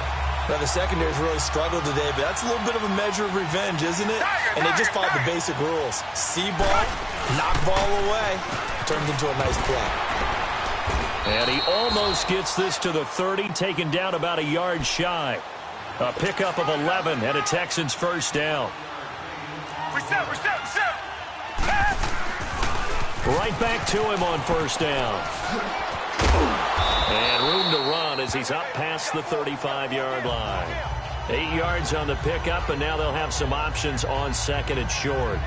Now, the secondary's really struggled today, but that's a little bit of a measure of revenge, isn't it? And they just followed the basic rules. See ball, knock ball away, turned into a nice play. And he almost gets this to the 30, taken down about a yard shy. A pickup of 11 and a Texans first down. Reset. Right back to him on first down. And room to run as he's up past the 35-yard line. 8 yards on the pickup, and now they'll have some options on second and short.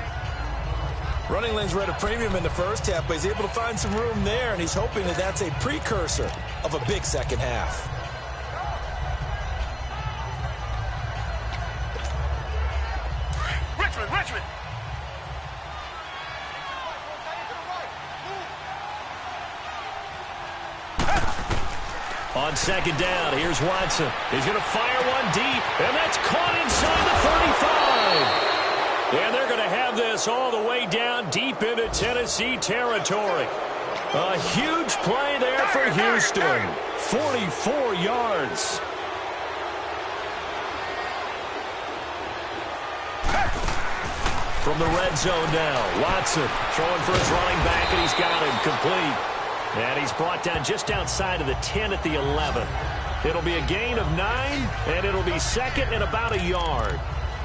Running lanes were at a premium in the first half, but he's able to find some room there, and he's hoping that that's a precursor of a big second half. Richmond. On second down, here's Watson. He's going to fire one deep, and that's caught inside the 35. And they're going to have this all the way down deep into Tennessee territory. A huge play there for Houston. 44 yards. From the red zone now, Watson throwing for his running back, and he's got him complete. And he's brought down just outside of the 10 at the 11. It'll be a gain of 9, and it'll be second and about a yard.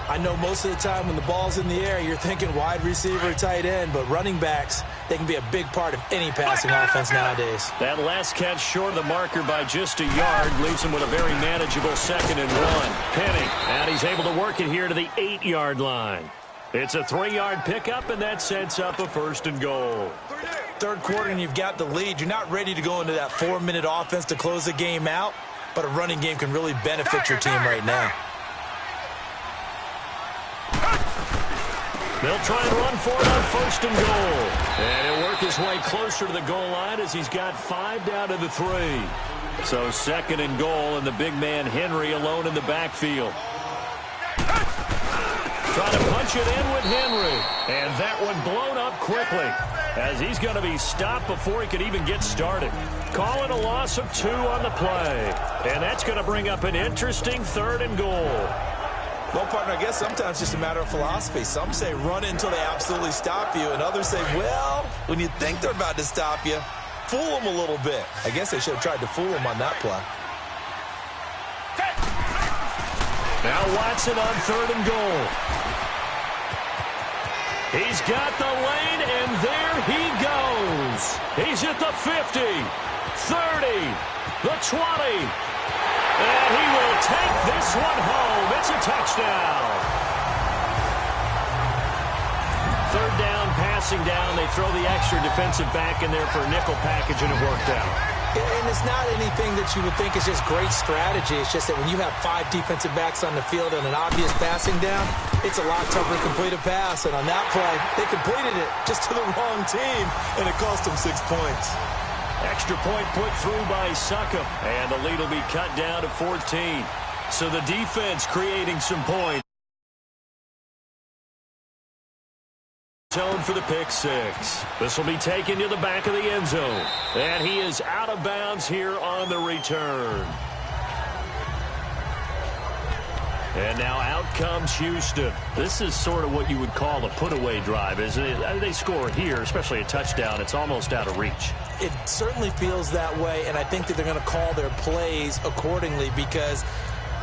I know most of the time when the ball's in the air, you're thinking wide receiver, tight end, but running backs, they can be a big part of any passing offense nowadays. That last catch short of the marker by just a yard leaves him with a very manageable second and 1. Penny, and he's able to work it here to the 8-yard line. It's a 3-yard pickup, and that sets up a 1st and goal. Third quarter, and you've got the lead. You're not ready to go into that 4-minute offense to close the game out, but a running game can really benefit your team right now. They'll try and run for it on 1st and goal. And he'll work his way closer to the goal line as he's got 5 down to the 3. So 2nd and goal, and the big man Henry alone in the backfield. Trying to punch it in with Henry. And that one blown up quickly as he's going to be stopped before he could even get started. Calling a loss of 2 on the play. And that's going to bring up an interesting 3rd and goal. Well, partner, I guess sometimes it's just a matter of philosophy. Some say run it until they absolutely stop you, and others say, well, when you think they're about to stop you, fool them a little bit. I guess they should have tried to fool them on that play. Now Watson on 3rd and goal. He's got the lane, and there he goes. He's at the 50, 30, the 20. And he will take this one home. It's a touchdown. 3rd down, passing down. They throw the extra defensive back in there for a nickel package, and it worked out. And it's not anything that you would think is just great strategy. It's just that when you have 5 defensive backs on the field and an obvious passing down, it's a lot tougher to complete a pass. And on that play, they completed it just to the wrong team, and it cost them 6 points. Extra point put through by Succop, and the lead will be cut down to 14. So the defense creating some points. Zone for the pick 6. This will be taken to the back of the end zone. And he is out of bounds here on the return. And now out comes Houston. This is sort of what you would call a put-away drive, isn't it? They score here, especially a touchdown. It's almost out of reach. It certainly feels that way, and I think that they're going to call their plays accordingly, because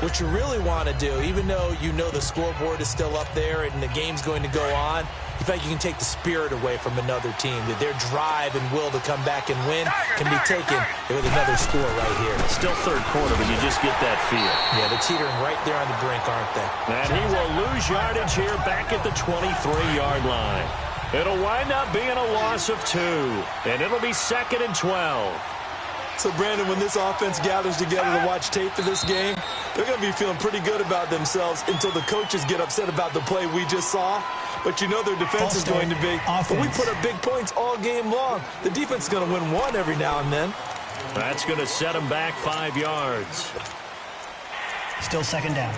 what you really want to do, even though you know the scoreboard is still up there and the game's going to go on, in fact, you can take the spirit away from another team, that their drive and will to come back and win can be taken with another score right here. Still 3rd quarter, but you just get that feel. Yeah, they're teetering right there on the brink, aren't they? And he will lose yardage here back at the 23-yard line. It'll wind up being a loss of 2, and it'll be 2nd and 12. So, Brandon, when this offense gathers together to watch tape for this game, they're going to be feeling pretty good about themselves until the coaches get upset about the play we just saw. But you know their defense is going to be. But we put up big points all game long. The defense is going to win one every now and then. That's going to set them back 5 yards. Still 2nd down.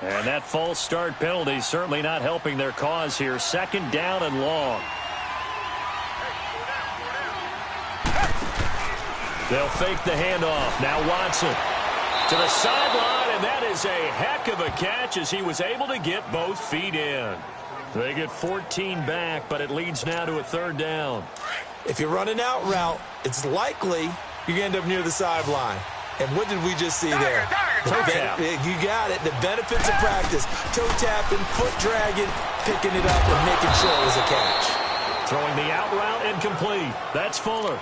And that false start penalty certainly not helping their cause here. 2nd down and long. They'll fake the handoff. Now Watson to the sideline, and that is a heck of a catch as he was able to get both feet in. They get 14 back, but it leads now to a 3rd down. If you run an out route, it's likely you're going to end up near the sideline. And what did we just see there? Toe tap. You got it. The benefits of practice. Toe tapping, foot dragging, picking it up, and making sure it was a catch. Throwing the out route incomplete. That's Fuller.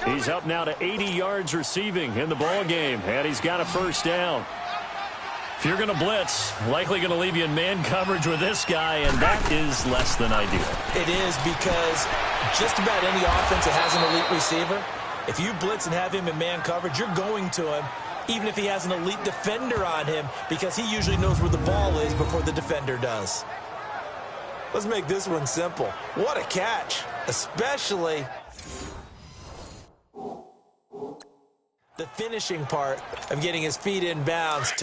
He's up now to 80 yards receiving in the ball game, and he's got a 1st down. If you're going to blitz, likely going to leave you in man coverage with this guy, and that is less than ideal. It is, because just about any offense that has an elite receiver, if you blitz and have him in man coverage, you're going to him, even if he has an elite defender on him, because he usually knows where the ball is before the defender does. Let's make this one simple. What a catch, especially the finishing part of getting his feet in bounds.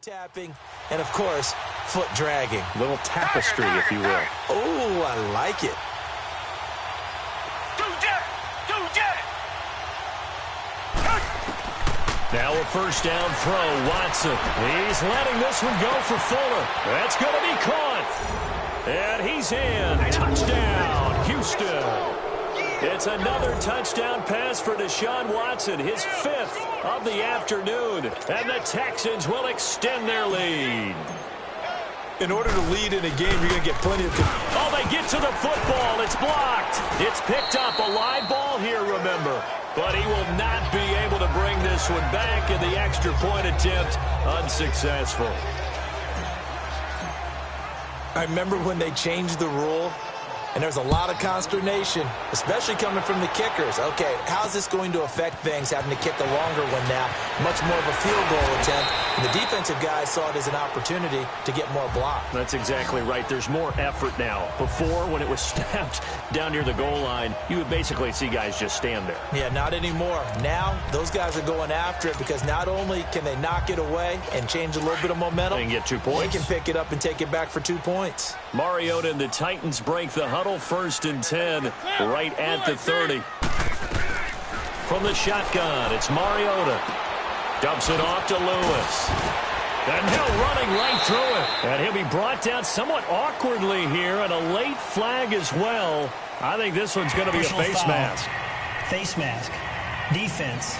Toe-tapping and, of course, foot dragging. Little tapestry, if you will. Oh, I like it. Now a first down throw, Watson. He's letting this one go for Fuller. That's going to be caught. And he's in. Touchdown, Houston. It's another touchdown pass for Deshaun Watson, his 5th of the afternoon. And the Texans will extend their lead. In order to lead in a game, you're going to get plenty of... Oh, they get to the football. It's blocked. It's picked up. A live ball here, remember. But he will not be able to bring this one back, and the extra point attempt unsuccessful. I remember when they changed the rule, and there's a lot of consternation, especially coming from the kickers. Okay, how's this going to affect things, having to kick a longer one now, much more of a field goal attempt, and the defensive guys saw it as an opportunity to get more block. That's exactly right. There's more effort now. Before, when it was snapped down near the goal line, you would basically see guys just stand there. Yeah, not anymore. Now, those guys are going after it because not only can they knock it away and change a little bit of momentum, and get 2 points. They can pick it up and take it back for 2 points. Mariota and the Titans break the huddle, 1st and 10, right at the 30. From the shotgun, it's Mariota. Dumps it off to Lewis. And Hill running right through it. And he'll be brought down somewhat awkwardly here, and a late flag as well. I think this one's going to be a face mask. Face mask. Defense.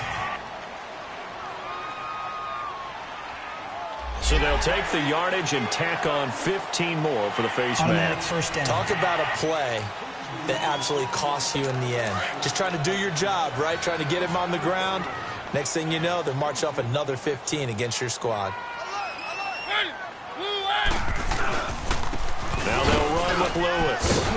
So they'll take the yardage and tack on 15 more for the face mask. First down. Talk about a play that absolutely costs you in the end. Just trying to do your job, right? Trying to get him on the ground. Next thing you know, they'll march off another 15 against your squad. Now they'll run with Lewis.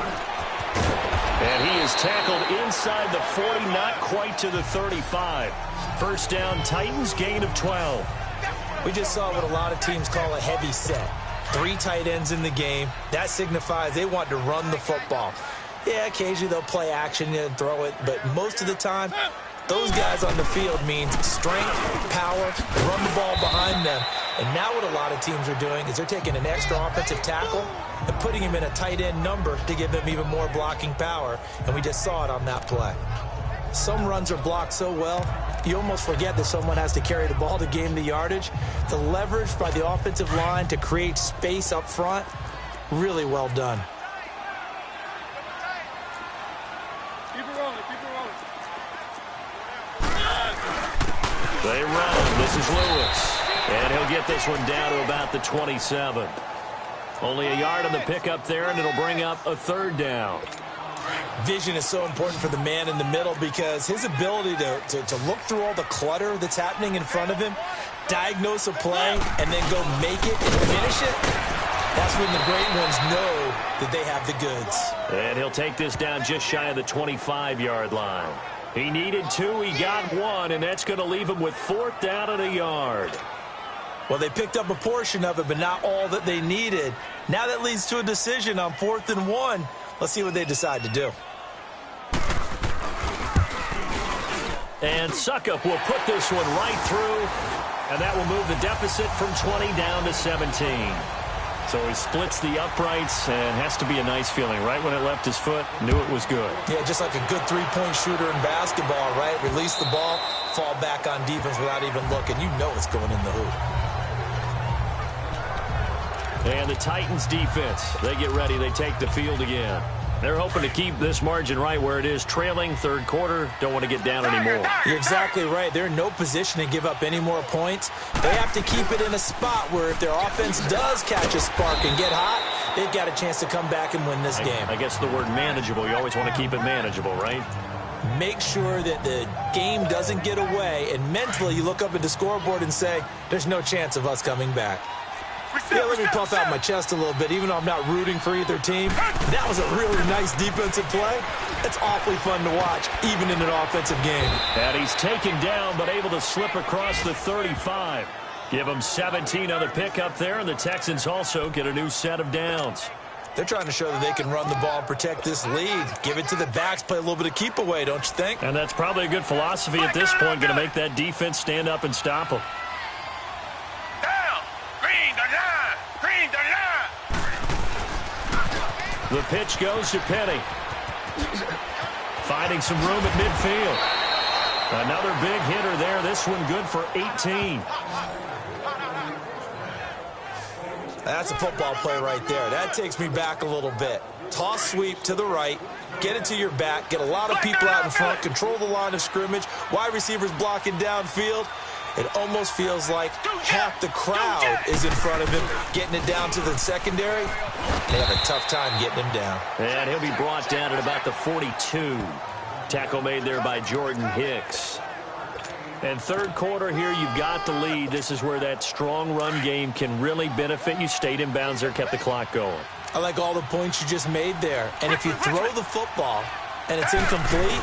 And he is tackled inside the 40, not quite to the 35. First down, Titans, gain of 12. We just saw what a lot of teams call a heavy set. 3 tight ends in the game. That signifies they want to run the football. Yeah, occasionally they'll play action and throw it, but most of the time, those guys on the field means strength, power, run the ball behind them. And now what a lot of teams are doing is they're taking an extra offensive tackle and putting him in a tight end number to give them even more blocking power. And we just saw it on that play. Some runs are blocked so well, you almost forget that someone has to carry the ball to gain the yardage. The leverage by the offensive line to create space up front, really well done. They run. This is Lewis. And he'll get this one down to about the 27. Only a yard on the pickup there, and it'll bring up a 3rd down. Vision is so important for the man in the middle because his ability to look through all the clutter that's happening in front of him, diagnose a play, and then go make it and finish it, that's when the great ones know that they have the goods. And he'll take this down just shy of the 25-yard line. He needed 2, he got 1, and that's going to leave him with 4th down and a yard. Well, they picked up a portion of it, but not all that they needed. Now that leads to a decision on 4th and 1. Let's see what they decide to do. And Suckup will put this one right through, and that will move the deficit from 20 down to 17. So he splits the uprights, and has to be a nice feeling. Right when it left his foot, knew it was good. Yeah, just like a good three-point shooter in basketball, right? Release the ball, fall back on defense without even looking. You know it's going in the hoop. And the Titans defense, they get ready. They take the field again. They're hoping to keep this margin right where it is, trailing 3rd quarter. Don't want to get down anymore. You're exactly right. They're in no position to give up any more points. They have to keep it in a spot where if their offense does catch a spark and get hot, they've got a chance to come back and win this game. I guess the word manageable, you always want to keep it manageable, right? Make sure that the game doesn't get away, and mentally you look up at the scoreboard and say, there's no chance of us coming back. Yeah, let me puff out my chest a little bit, even though I'm not rooting for either team. That was a really nice defensive play. It's awfully fun to watch, even in an offensive game. And he's taken down, but able to slip across the 35. Give him 17 on the pickup there, and the Texans also get a new set of downs. They're trying to show that they can run the ball and protect this lead. Give it to the backs, play a little bit of keep away, don't you think? And that's probably a good philosophy at this point, going to make that defense stand up and stop them. The pitch goes to Penny. Finding some room at midfield. Another big hitter there. This one good for 18. That's a football play right there. That takes me back a little bit. Toss sweep to the right. Get it to your back. Get a lot of people out in front. Control the line of scrimmage. Wide receivers blocking downfield. It almost feels like half the crowd is in front of him. Getting it down to the secondary, they have a tough time getting him down. And he'll be brought down at about the 42. Tackle made there by Jordan Hicks. And third quarter here, you've got the lead. This is where that strong run game can really benefit you. Stayed in bounds there, kept the clock going. I like all the points you just made there. And if you throw the football and it's incomplete,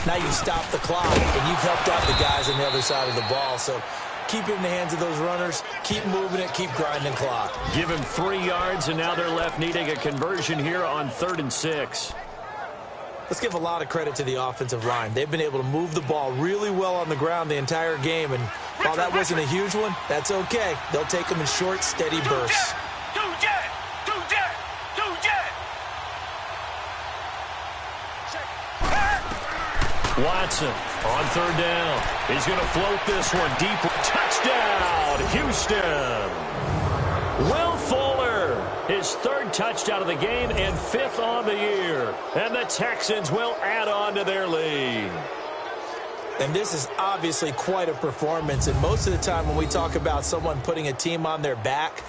now you stop the clock, and you've helped out the guys on the other side of the ball. So keep it in the hands of those runners. Keep moving it. Keep grinding clock. Give him 3 yards, and now they're left needing a conversion here on 3rd and 6. Let's give a lot of credit to the offensive line. They've been able to move the ball really well on the ground the entire game. And while that wasn't a huge one, that's okay. They'll take them in short, steady bursts. Watson on 3rd down. He's going to float this one deep. Touchdown, Houston. Will Fuller, his 3rd touchdown of the game and 5th on the year. And the Texans will add on to their lead. And this is obviously quite a performance. And most of the time when we talk about someone putting a team on their back,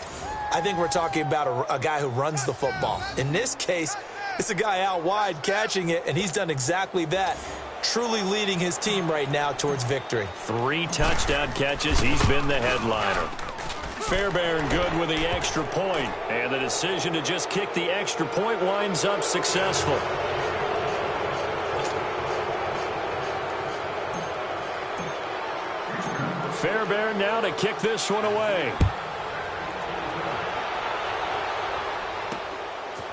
I think we're talking about a guy who runs the football. In this case, it's a guy out wide catching it, and he's done exactly that. Truly leading his team right now towards victory. 3 touchdown catches. He's been the headliner. Fairbairn good with the extra point. And the decision to just kick the extra point winds up successful. Fairbairn now to kick this one away.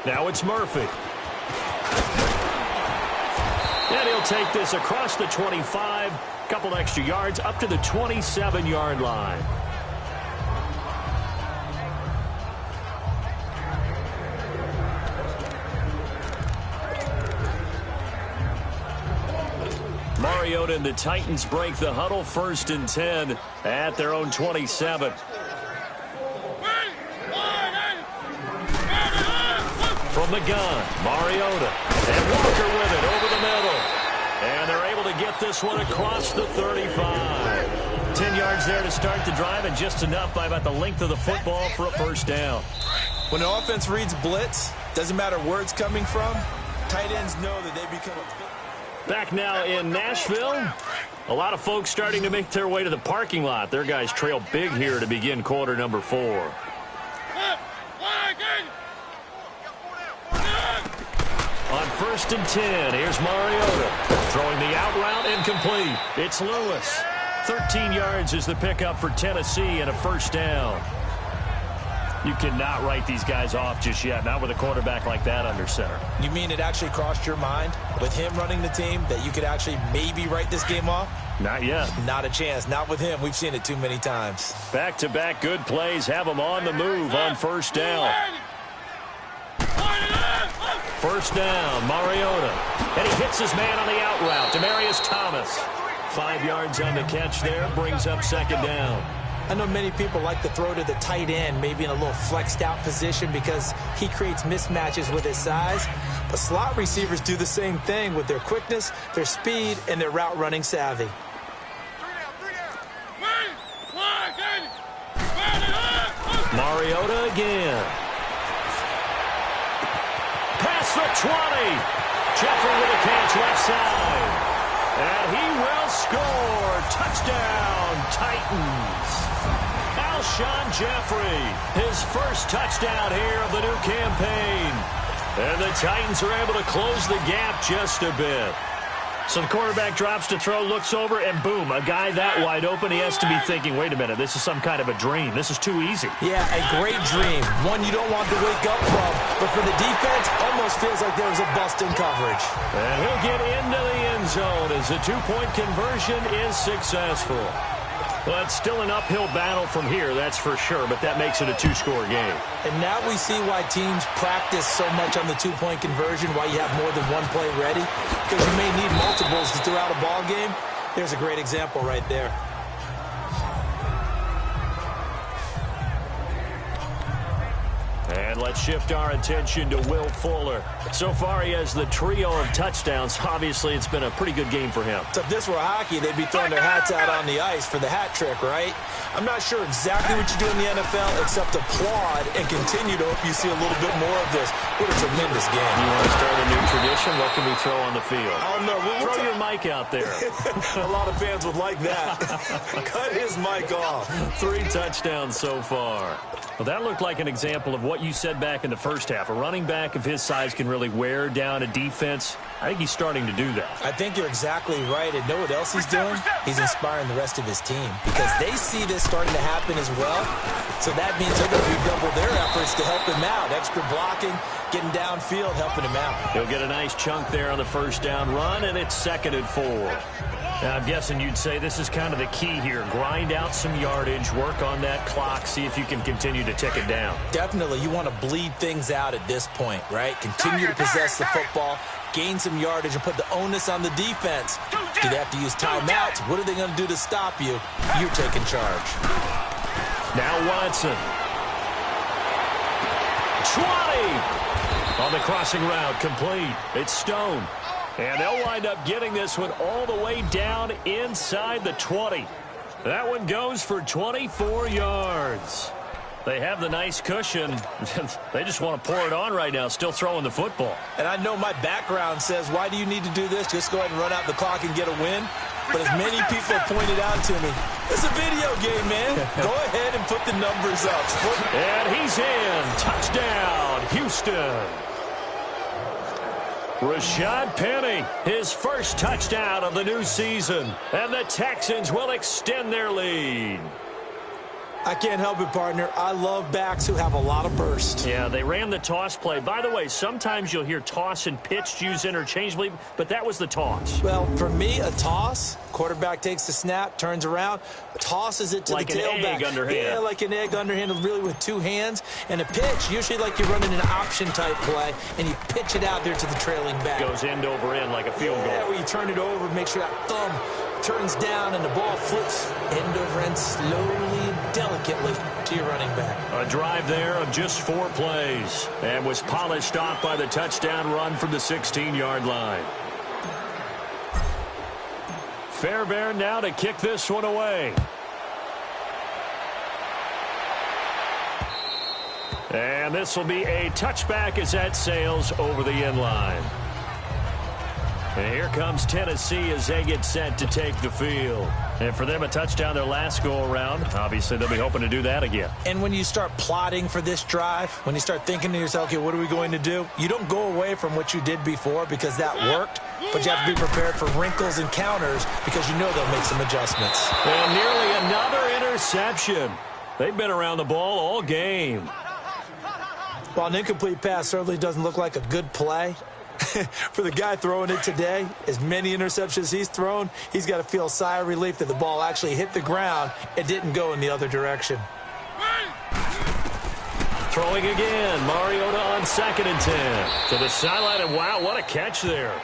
Now it's Murphy. And he'll take this across the 25, couple extra yards, up to the 27-yard line. Mariota and the Titans break the huddle, 1st and 10 at their own 27. From the gun, Mariota, and Walker with it over the middle. And they're able to get this one across the 35. 10 yards there to start the drive, and just enough by about the length of the football for a 1st down. When an offense reads blitz, doesn't matter where it's coming from, tight ends know that they become a... Back now in Nashville. A lot of folks starting to make their way to the parking lot. Their guys trail big here to begin quarter number 4. On 1st and 10, here's Mariota. Throwing the out route, incomplete. It's Lewis. 13 yards is the pickup for Tennessee and a 1st down. You cannot write these guys off just yet, not with a quarterback like that under center. You mean it actually crossed your mind with him running the team that you could actually maybe write this game off? Not yet. Not a chance. Not with him. We've seen it too many times. Back-to-back good plays have him on the move on 1st down. 1st down, Mariota. And he hits his man on the out route, Demaryius Thomas. 5 yards on the catch there, brings up 2nd down. I know many people like to throw to the tight end, maybe in a little flexed out position because he creates mismatches with his size. But slot receivers do the same thing with their quickness, their speed, and their route running savvy. Mariota again. Past the 20. Jeffrey with a catch left side. And he will score. Touchdown, Titans. Alshon Jeffrey, his 1st touchdown here of the new campaign. And the Titans are able to close the gap just a bit. So the quarterback drops to throw, looks over, and boom, a guy that wide open. He has to be thinking, wait a minute, this is some kind of a dream. This is too easy. Yeah, a great dream. One you don't want to wake up from. But for the defense, almost feels like there was a bust in coverage. And he'll get into the end zone as the 2-point conversion is successful. Well, it's still an uphill battle from here, that's for sure, but that makes it a two-score game. And now we see why teams practice so much on the two-point conversion, why you have more than one play ready, because you may need multiples throughout a ball game. There's a great example right there. And let's shift our attention to Will Fuller. So far, he has the trio of touchdowns. Obviously, it's been a pretty good game for him. So if this were hockey, they'd be throwing their hats out on the ice for the hat trick, right? I'm not sure exactly what you do in the NFL except applaud and continue to hope you see a little bit more of this. What a tremendous game. You want to start a new tradition? What can we throw on the field? I don't know. Throw your mic out there. A lot of fans would like that. Cut his mic off. 3 touchdowns so far. Well, that looked like an example of what you said back in the first half. A running back of his size can really wear down a defense. I think he's starting to do that. I think you're exactly right. And know what else he's doing? He's inspiring the rest of his team because they see this starting to happen as well. So that means they're going to redouble their efforts to help him out. Extra blocking, getting downfield, helping him out. He'll get a nice chunk there on the first down run, and it's 2nd and 4. Now, I'm guessing you'd say this is kind of the key here. Grind out some yardage, work on that clock, see if you can continue to tick it down. Definitely. You want to bleed things out at this point, right? Continue to possess the football, gain some yardage, and put the onus on the defense. Do they have to use timeouts? What are they going to do to stop you? You're taking charge. Now Watson. 20! On the crossing route, complete. It's Stone. And they'll wind up getting this one all the way down inside the 20. That one goes for 24 yards. They have the nice cushion. They just want to pour it on right now, still throwing the football. And I know my background says, why do you need to do this? Just go ahead and run out the clock and get a win. But as many people have pointed out to me, it's a video game, man. Go ahead and put the numbers up. And he's in. Touchdown, Houston. Rashad Penny, his first touchdown of the new season. And the Texans will extend their lead. I can't help it, partner. I love backs who have a lot of burst. Yeah, they ran the toss play. By the way, sometimes you'll hear toss and pitch used interchangeably, but that was the toss. Well, for me, a toss, quarterback takes the snap, turns around, tosses it to like the tailback. Like an egg underhand. Yeah, like an egg underhand, really with 2 hands. And a pitch, usually like you're running an option-type play, and you pitch it out there to the trailing back. Goes end over end like a field goal. Yeah, where you turn it over, make sure that thumb turns down and the ball flips end over end slowly and delicately to your running back. A drive there of just 4 plays and was polished off by the touchdown run from the 16-yard line. Fairbairn now to kick this one away. And this will be a touchback as that sails over the end line. And here comes Tennessee as they get set to take the field. And for them, a touchdown their last go-around. Obviously, they'll be hoping to do that again. And when you start plotting for this drive, when you start thinking to yourself, okay, what are we going to do? You don't go away from what you did before because that worked, but you have to be prepared for wrinkles and counters because you know they'll make some adjustments. And nearly another interception. They've been around the ball all game. While an incomplete pass certainly doesn't look like a good play, for the guy throwing it today, as many interceptions he's thrown, he's got to feel a sigh of relief that the ball actually hit the ground and didn't go in the other direction. Throwing again, Mariota on 2nd and 10. To the sideline, and wow, what a catch there.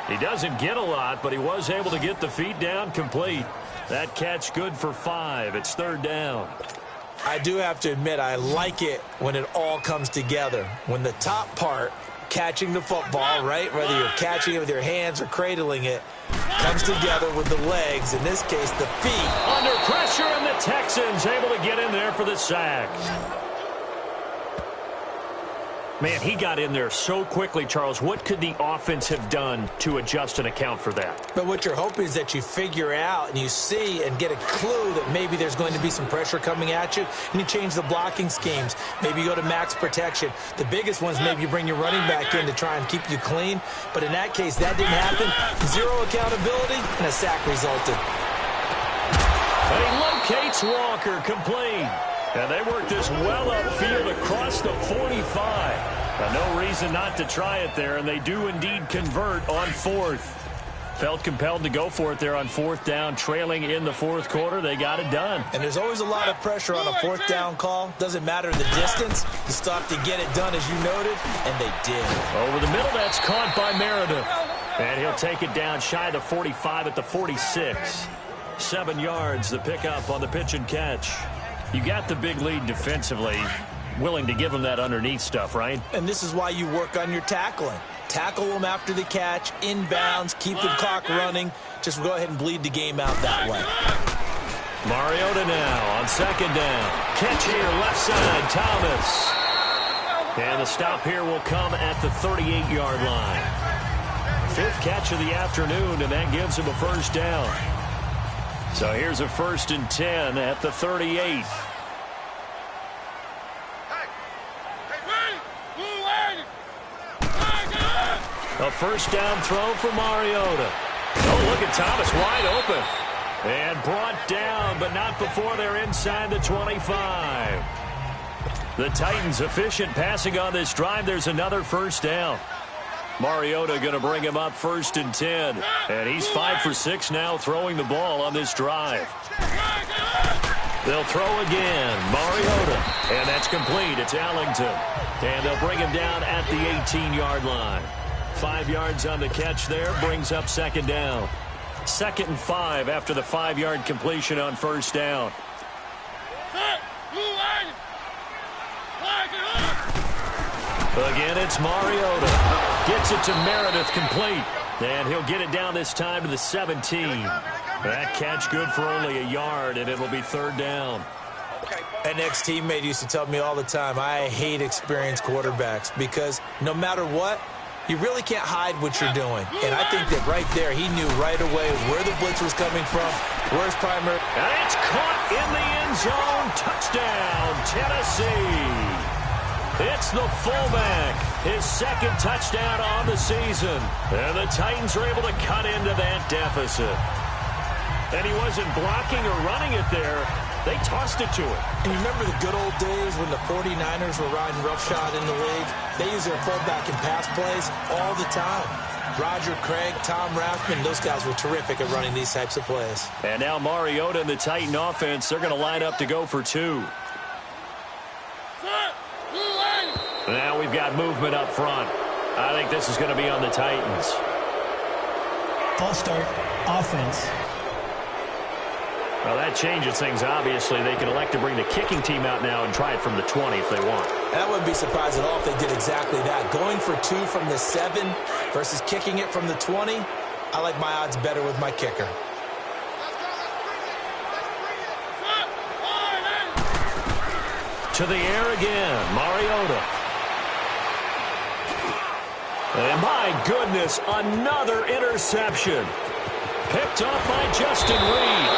He doesn't get a lot, but he was able to get the feet down complete. That catch good for 5. It's 3rd down. I do have to admit, I like it when it all comes together. When the top part, catching the football, right, whether you're catching it with your hands or cradling it, comes together with the legs, in this case, the feet. Under pressure, and the Texans able to get in there for the sack. Man, he got in there so quickly, Charles. What could the offense have done to adjust and account for that? But what you're hoping is that you figure out and you see and get a clue that maybe there's going to be some pressure coming at you, and you change the blocking schemes. Maybe you go to max protection. The biggest ones, maybe you bring your running back in to try and keep you clean. But in that case, that didn't happen. 0 accountability, and a sack resulted. He locates Walker, complete. And they work this well upfield across the 45. No reason not to try it there, and they do indeed convert on 4th. Felt compelled to go for it there on fourth down, trailing in the fourth quarter. They got it done. And there's always a lot of pressure on a fourth down call. Doesn't matter the distance. You still have to get it done, as you noted, and they did. Over the middle, that's caught by Meredith. And he'll take it down shy of the 45 at the 46. 7 yards, the pickup on the pitch and catch. You got the big lead defensively. Willing to give them that underneath stuff, right? And this is why you work on your tackling. Tackle them after the catch, inbounds, keep the clock running. Just go ahead and bleed the game out that way. Mariota now on second down. Catch here, left side, Thomas. And the stop here will come at the 38-yard line. 5th catch of the afternoon, and that gives him a first down. So here's a 1st and 10 at the 38. A first down throw for Mariota. Oh, look at Thomas wide open. And brought down, but not before they're inside the 25. The Titans efficient passing on this drive. There's another first down. Mariota going to bring him up 1st and 10. And he's 5 for 6 now throwing the ball on this drive. They'll throw again. Mariota. And that's complete. It's Allington. And they'll bring him down at the 18-yard line. 5 yards on the catch there. Brings up 2nd down. 2nd and 5 after the 5-yard completion on first down. Again, it's Mariota. Gets it to Meredith, complete. And he'll get it down this time to the 17. That catch good for only a yard, and it'll be 3rd down. An ex-teammate used to tell me all the time, I hate experienced quarterbacks because no matter what, you really can't hide what you're doing. And I think that right there, he knew right away where the blitz was coming from, where his primary. And it's caught in the end zone. Touchdown, Tennessee. It's the fullback, his 2nd touchdown on the season. And the Titans are able to cut into that deficit. And he wasn't blocking or running it there. They tossed it to him. And you remember the good old days when the 49ers were riding roughshod in the league? They used their fullback in pass plays all the time. Roger Craig, Tom Rathman, those guys were terrific at running these types of plays. And now Mariota and the Titan offense, they're going to line up to go for 2. Now we've got movement up front. I think this is going to be on the Titans. False start, offense. Well, that changes things, obviously. They can elect to bring the kicking team out now and try it from the 20 if they want. And I wouldn't be surprised at all if they did exactly that. Going for 2 from the 7 versus kicking it from the 20, I like my odds better with my kicker. To the air again, Mariota. And my goodness, another interception. Picked off by Justin Reed.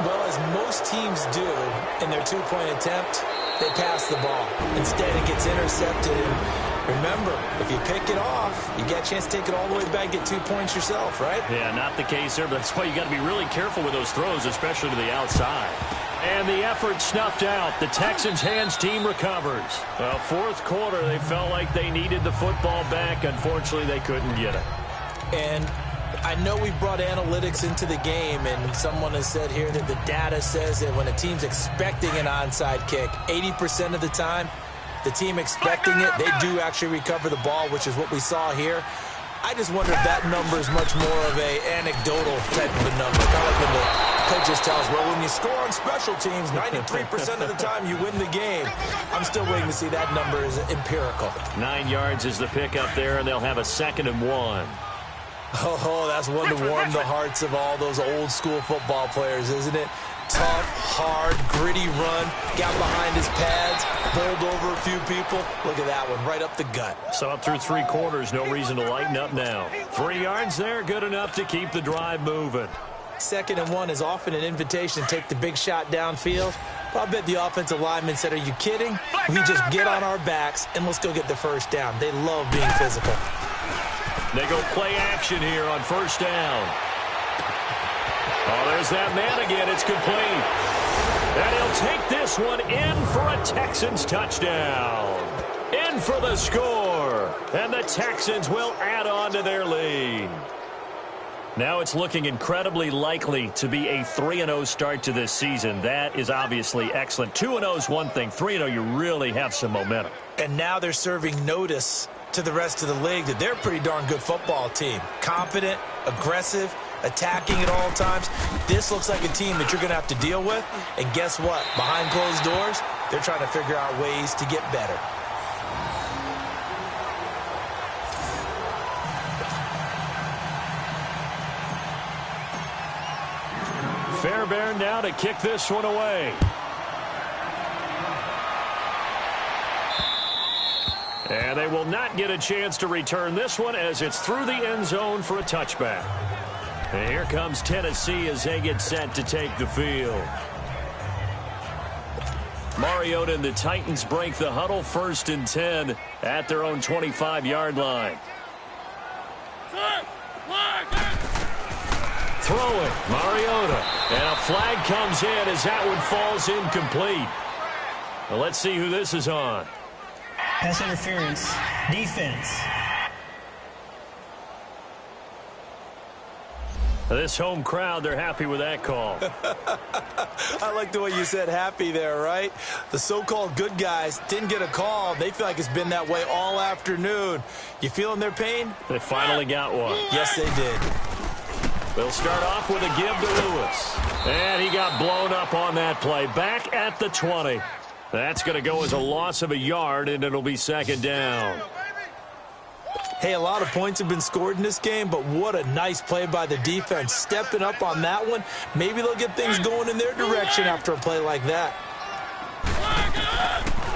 Well, as most teams do in their 2-point attempt, they pass the ball. Instead, it gets intercepted. And remember, if you pick it off, you get a chance to take it all the way back, get 2 points yourself, right? Yeah, not the case there, but that's why you got to be really careful with those throws, especially to the outside. And the effort snuffed out. The Texans' hands team recovers. Well, 4th quarter, they felt like they needed the football back. Unfortunately, they couldn't get it. And I know we brought analytics into the game, and someone has said here that the data says that when a team's expecting an onside kick, 80% of the time, the team expecting it, they do actually recover the ball, which is what we saw here. I just wonder if that number is much more of a anecdotal type of a number. Kind of like when the coaches tell us, well, when you score on special teams, 93% of the time you win the game. I'm still waiting to see that number is empirical. 9 yards is the pickup there, and they'll have a 2nd and 1. Oh, that's one to warm the hearts of all those old school football players, isn't it? Tough, hard, gritty run, got behind his pads, bowled over a few people. Look at that one, right up the gut. So up through 3 quarters, no reason to lighten up now. 3 yards there, good enough to keep the drive moving. 2nd and 1 is often an invitation to take the big shot downfield. But I bet the offensive lineman said, are you kidding? We just get on our backs and let's go get the first down. They love being physical. They go play action here on first down. Oh, there's that man again. It's complete. And he'll take this one in for a Texans touchdown. In in for the score. And the Texans will add on to their lead. Now it's looking incredibly likely to be a 3-0 start to this season. That is obviously excellent. 2-0 is one thing. 3-0, you really have some momentum. And now they're serving notice to the rest of the league that they're a pretty darn good football team. Confident, aggressive, attacking at all times. This looks like a team that you're going to have to deal with. And guess what? Behind closed doors, they're trying to figure out ways to get better. Fairbairn now to kick this one away. And they will not get a chance to return this one as it's through the end zone for a touchback. And here comes Tennessee as they get set to take the field. Mariota and the Titans break the huddle, 1st and 10 at their own 25-yard line. Throwing, Mariota, and a flag comes in as that one falls incomplete. Well, let's see who this is on. Pass interference. Defense. This home crowd, they're happy with that call. I like the way you said happy there, right? The so-called good guys didn't get a call. They feel like it's been that way all afternoon. You feeling their pain? They finally got one. Yes, they did. They'll start off with a give to Lewis. And he got blown up on that play. Back at the 20. That's going to go as a loss of a yard, and it'll be 2nd down. Hey, a lot of points have been scored in this game, but what a nice play by the defense. Stepping up on that one. Maybe they'll get things going in their direction after a play like that.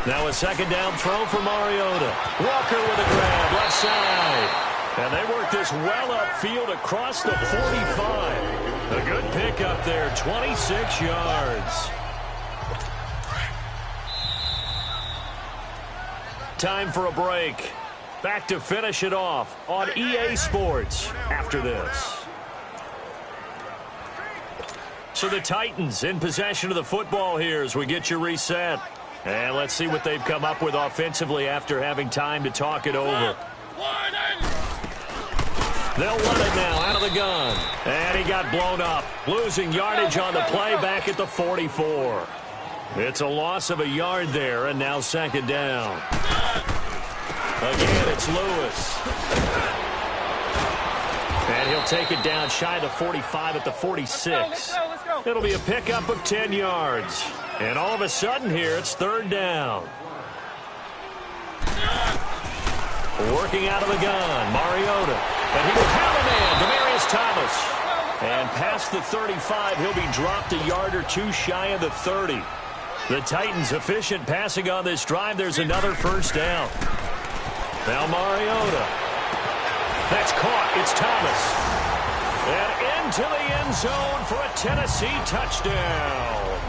Now a 2nd down throw for Mariota. Walker with a grab, left side. And they work this well upfield across the 45. A good pickup there, 26 yards. Time for a break. Back to finish it off on EA Sports after this. So the Titans in possession of the football here as we get you reset. And let's see what they've come up with offensively after having time to talk it over. They'll run it now out of the gun. And he got blown up. Losing yardage on the play back at the 44. It's a loss of a yard there, and now 2nd down. Again, it's Lewis. And he'll take it down shy of the 45 at the 46. It'll be a pickup of 10 yards. And all of a sudden here, it's 3rd down. Working out of the gun, Mariota. And he will have a man, Demaryius Thomas. And past the 35, he'll be dropped a yard or two shy of the 30. The Titans efficient passing on this drive. There's another 1st down. Now Mariota. That's caught. It's Thomas. And into the end zone for a Tennessee touchdown.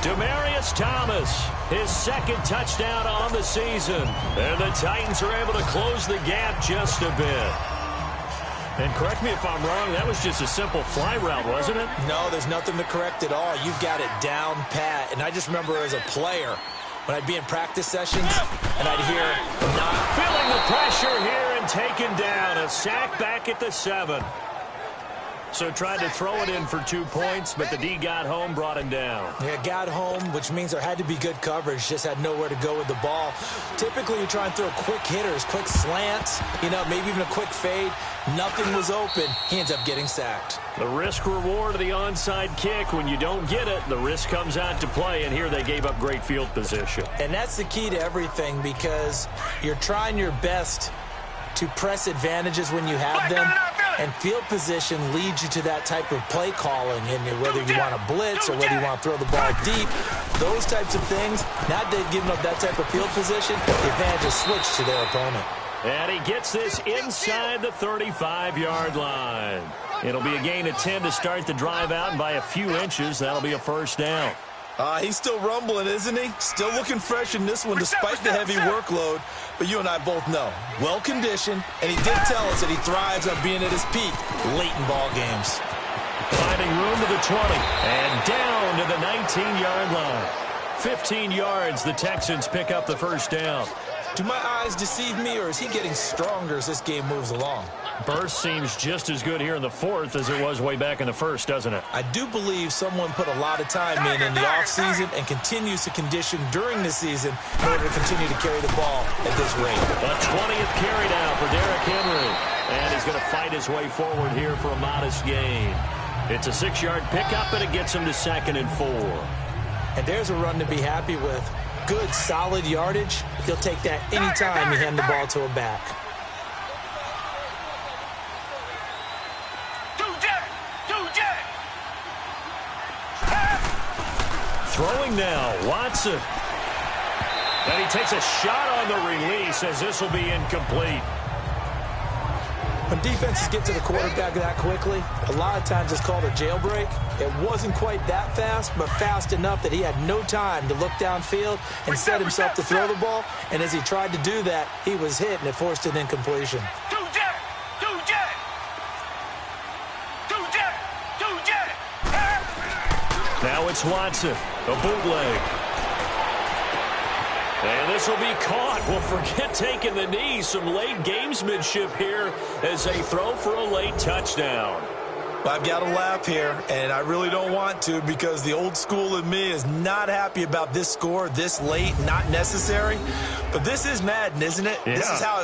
Demaryius Thomas, his 2nd touchdown on the season. And the Titans are able to close the gap just a bit. And correct me if I'm wrong, that was just a simple fly route, wasn't it? No, there's nothing to correct at all. You've got it down pat. And I just remember as a player, when I'd be in practice sessions, and I'd hear not feeling the pressure here and taken down. A sack back at the 7. So tried to throw it in for 2 points, but the D got home, brought him down. Yeah, got home, which means there had to be good coverage. Just had nowhere to go with the ball. Typically, you try and throw quick hitters, quick slants, maybe even a quick fade. Nothing was open. He ends up getting sacked. The risk-reward of the onside kick. When you don't get it, the risk comes out to play, and here they gave up great field position. And that's the key to everything because you're trying your best to press advantages when you have them. And field position leads you to that type of play calling. And whether you want to blitz or whether you want to throw the ball deep, those types of things, now they've given up that type of field position, the advantage is switched to their opponent. And he gets this inside the 35-yard line. It'll be a gain of 10 to start the drive out, and by a few inches, that'll be a 1st down. He's still rumbling, isn't he? Still looking fresh in this one despite the heavy workload. But you and I both know, well-conditioned, and he did tell us that he thrives on being at his peak late in ball games. Finding room to the 20 and down to the 19-yard line. 15 yards, the Texans pick up the 1st down. Do my eyes deceive me, or is he getting stronger as this game moves along? Burst seems just as good here in the fourth as it was way back in the first, doesn't it? I do believe someone put a lot of time in the offseason and continues to condition during the season in order to continue to carry the ball at this rate. A 20th carry now for Derrick Henry. And he's going to fight his way forward here for a modest gain. It's a 6-yard pickup, and it gets him to 2nd and 4. And there's a run to be happy with. Good, solid yardage. He'll take that anytime you hand the ball to a back. Throwing now, Watson. And he takes a shot on the release as this will be incomplete. When defenses get to the quarterback that quickly, a lot of times it's called a jailbreak. It wasn't quite that fast, but fast enough that he had no time to look downfield and set himself to throw the ball. And as he tried to do that, he was hit, and it forced an incompletion. Now it's Watson, a bootleg. And this will be caught. Well, forget taking the knee. Some late gamesmanship here as they throw for a late touchdown. I've got to laugh here, and I really don't want to because the old school in me is not happy about this score this late, not necessary. But this is Madden, isn't it? Yeah.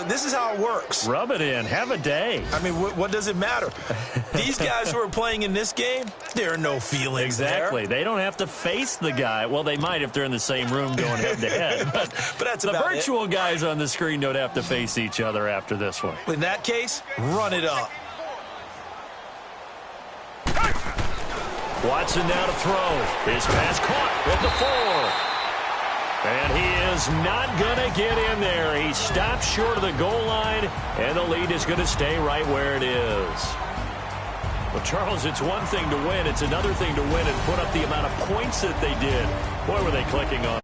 This is how it works. Rub it in. Have a day. I mean, what does it matter? These guys who are playing in this game, there are no feelings exactly. there. They don't have to face the guy. Well, they might if they're in the same room going head-to-head. But that's the about virtual guys on the screen don't have to face each other after this one. In that case, run it up. Watson now to throw. His pass caught at the 4. And he is not going to get in there. He stops short of the goal line, and the lead is going to stay right where it is. Well, Charles, it's one thing to win. It's another thing to win and put up the amount of points that they did. Boy, were they clicking on.